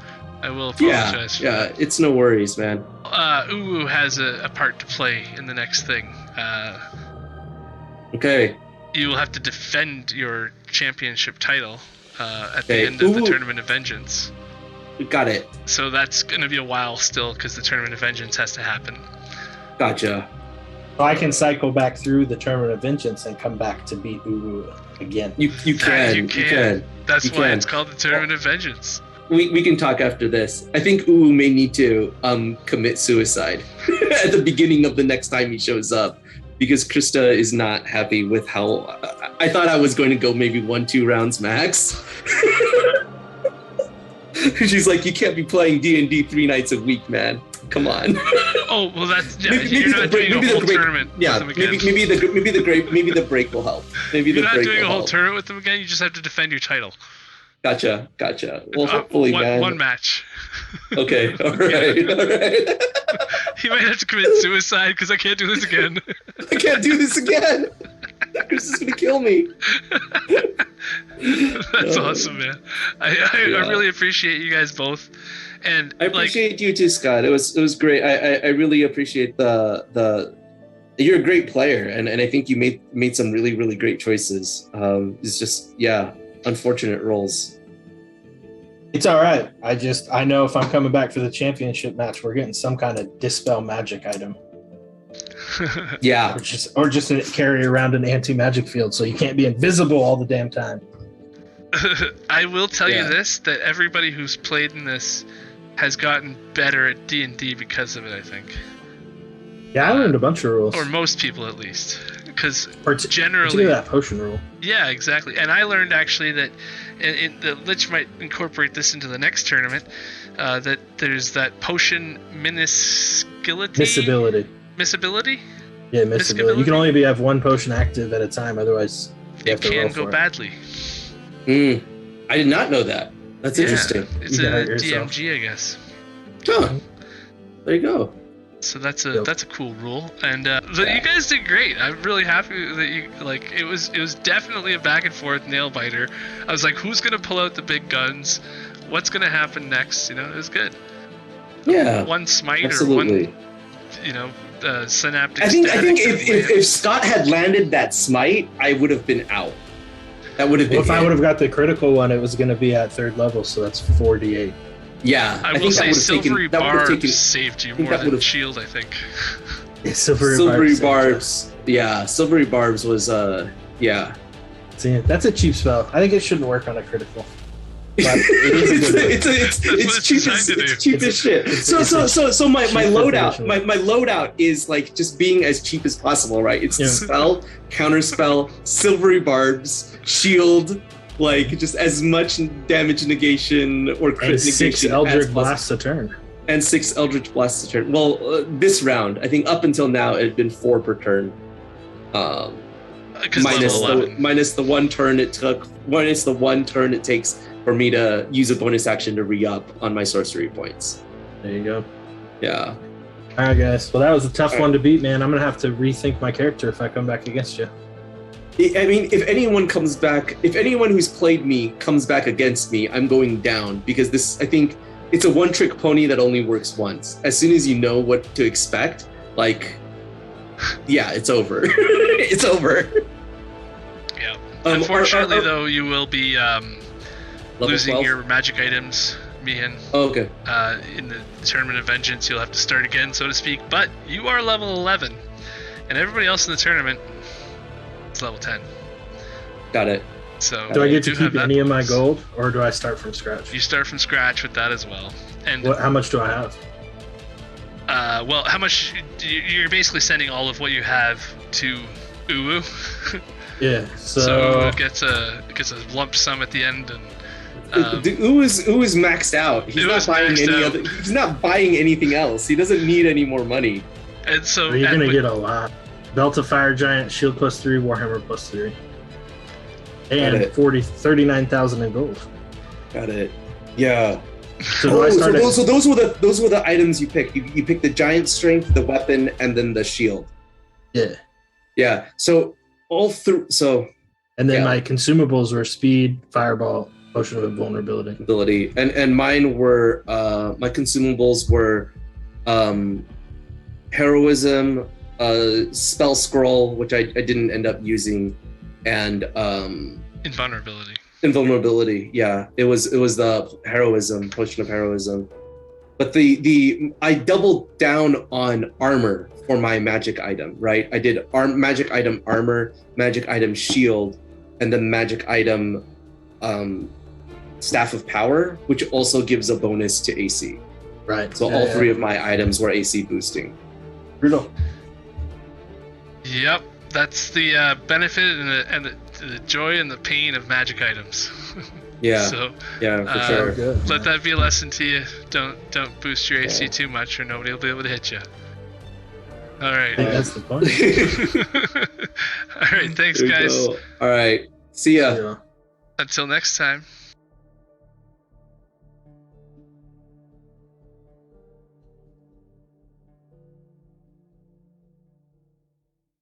I will apologize. Yeah. It's no worries, man. Uwu has a part to play in the next thing. Okay. You will have to defend your championship title at the end of the Tournament of Vengeance. Got it. So that's going to be a while still, because the Tournament of Vengeance has to happen. Gotcha. So I can cycle back through the Tournament of Vengeance and come back to beat Uwu again. You can. That's why it's called the Tournament of Vengeance. We can talk after this. I think Uwu may need to commit suicide at the beginning of the next time he shows up, because Krista is not happy with how... I thought I was going to go maybe 1-2 rounds max. She's like, you can't be playing D&D 3 nights a week, man. Come on. Oh, well, that's... Yeah, you're not doing a whole tournament with them again. Maybe the break will help. You're not doing a whole tournament with them again, you just have to defend your title. Gotcha. Well, hopefully, man. One match. Okay, all right. He might have to commit suicide because I can't do this again. I can't do this again. Chris is gonna kill me. That's awesome, man. I really appreciate you guys both, and I appreciate you too, Scott. It was great. I really appreciate the. You're a great player, and I think you made some really, really great choices. It's just unfortunate rolls. It's all right. I know if I'm coming back for the championship match, we're getting some kind of dispel magic item, Yeah. or just carry around an anti-magic field, so you can't be invisible all the damn time. I will tell you Yeah. this, that everybody who's played in this has gotten better at D&D because of it, I think. Yeah, I learned a bunch of rules. Or most people, at least. Because Particularly generally... that potion rule. Yeah, exactly. And I learned, actually, that the Lich might incorporate this into the next tournament, that there's that potion Missability. Missability? Yeah, missability. You can only have one potion active at a time, otherwise you have It to roll can go for badly. I did not know that. That's interesting. It's You a can hurt yourself. DMG, I guess. Huh. There you go. So that's a Yep. that's a cool rule, and you guys did great. I'm really happy that you like. It was definitely a back and forth nail biter. I was like, who's gonna pull out the big guns? What's gonna happen next? You know, it was good. Yeah. One smite Absolutely. or one, synaptic. I think static if Scott had landed that smite, I would have been out. That would have been. Well, if I would have got the critical one, it was going to be at 3rd level, so that's 4d8. Yeah, I will think that say would have silvery that would have barbs taken saved you think more that than would've- shield, I think. Yeah, silvery barbs. Yeah, silvery barbs was yeah. See, that's a cheap spell. I think it shouldn't work on a critical. But it is a good one. That's what it's it's cheap designed as to do. it's cheap as shit. It's So my cheap loadout version. my loadout is like just being as cheap as possible, right? It's Yeah. spell, counter spell, silvery barbs, shield, like just as much damage negation or crit And 6 negation as Eldritch possible. Blasts a turn. And 6 Eldritch Blasts a turn. Well, this round, I think up until now it had been 4 per turn. Because Minus the one turn it took, minus the one turn it takes for me to use a bonus action to re-up on my sorcery points. There you go. Yeah. All right, guys. Well, that was a tough All one to beat, man. I'm going to have to rethink my character if I come back against you. I mean, if anyone comes back, if anyone who's played me comes back against me, I'm going down because this, I think, it's a one-trick pony that only works once. As soon as you know what to expect, like, yeah, it's over. It's over. Yeah. Unfortunately, though, you will be Level losing 12? your magic items, MEHAN. Oh, okay. In the Tournament of Vengeance, you'll have to start again, so to speak. But you are level 11, and everybody else in the tournament is level 10. Got it. So Do I you get to do have keep that any of my bonus. gold, or do I start from scratch? You start from scratch with that as well. And How much do I have? well, how much you're basically sending all of what you have to Uwu. Yeah, So so it gets a lump sum at the end, and The Ooh is maxed out. He's Ooh not is buying maxed any out. other. He's not buying anything else. He doesn't need any more money. so you're going to and- get a lot. Belt of Fire Giant, Shield +3, Warhammer +3. And it. 39,000 in gold. Got it. Yeah. So do I start at- so those were the items you picked. You picked the giant strength, the weapon, and then the shield. Yeah. Yeah. So all through. So And then Yeah. my consumables were speed, fireball, potion of invulnerability. ability and mine were my consumables were heroism, spell scroll, which I didn't end up using, and invulnerability. invulnerability. Yeah, it was the heroism, potion of heroism. But the I doubled down on armor for my magic item, right? I did magic item armor, magic item shield, and then magic item staff of power, which also gives a bonus to AC. Right. So all three of my items were AC boosting. Brutal. Yep, that's the benefit and the joy and the pain of magic items. Yeah, So yeah, for uh, sure. Good. let that be a lesson to you. Don't boost your AC too much, or nobody will be able to hit you. All I right. think that's the point. All right. Thanks, There you guys. go. All right. See ya. Yeah. Until next time.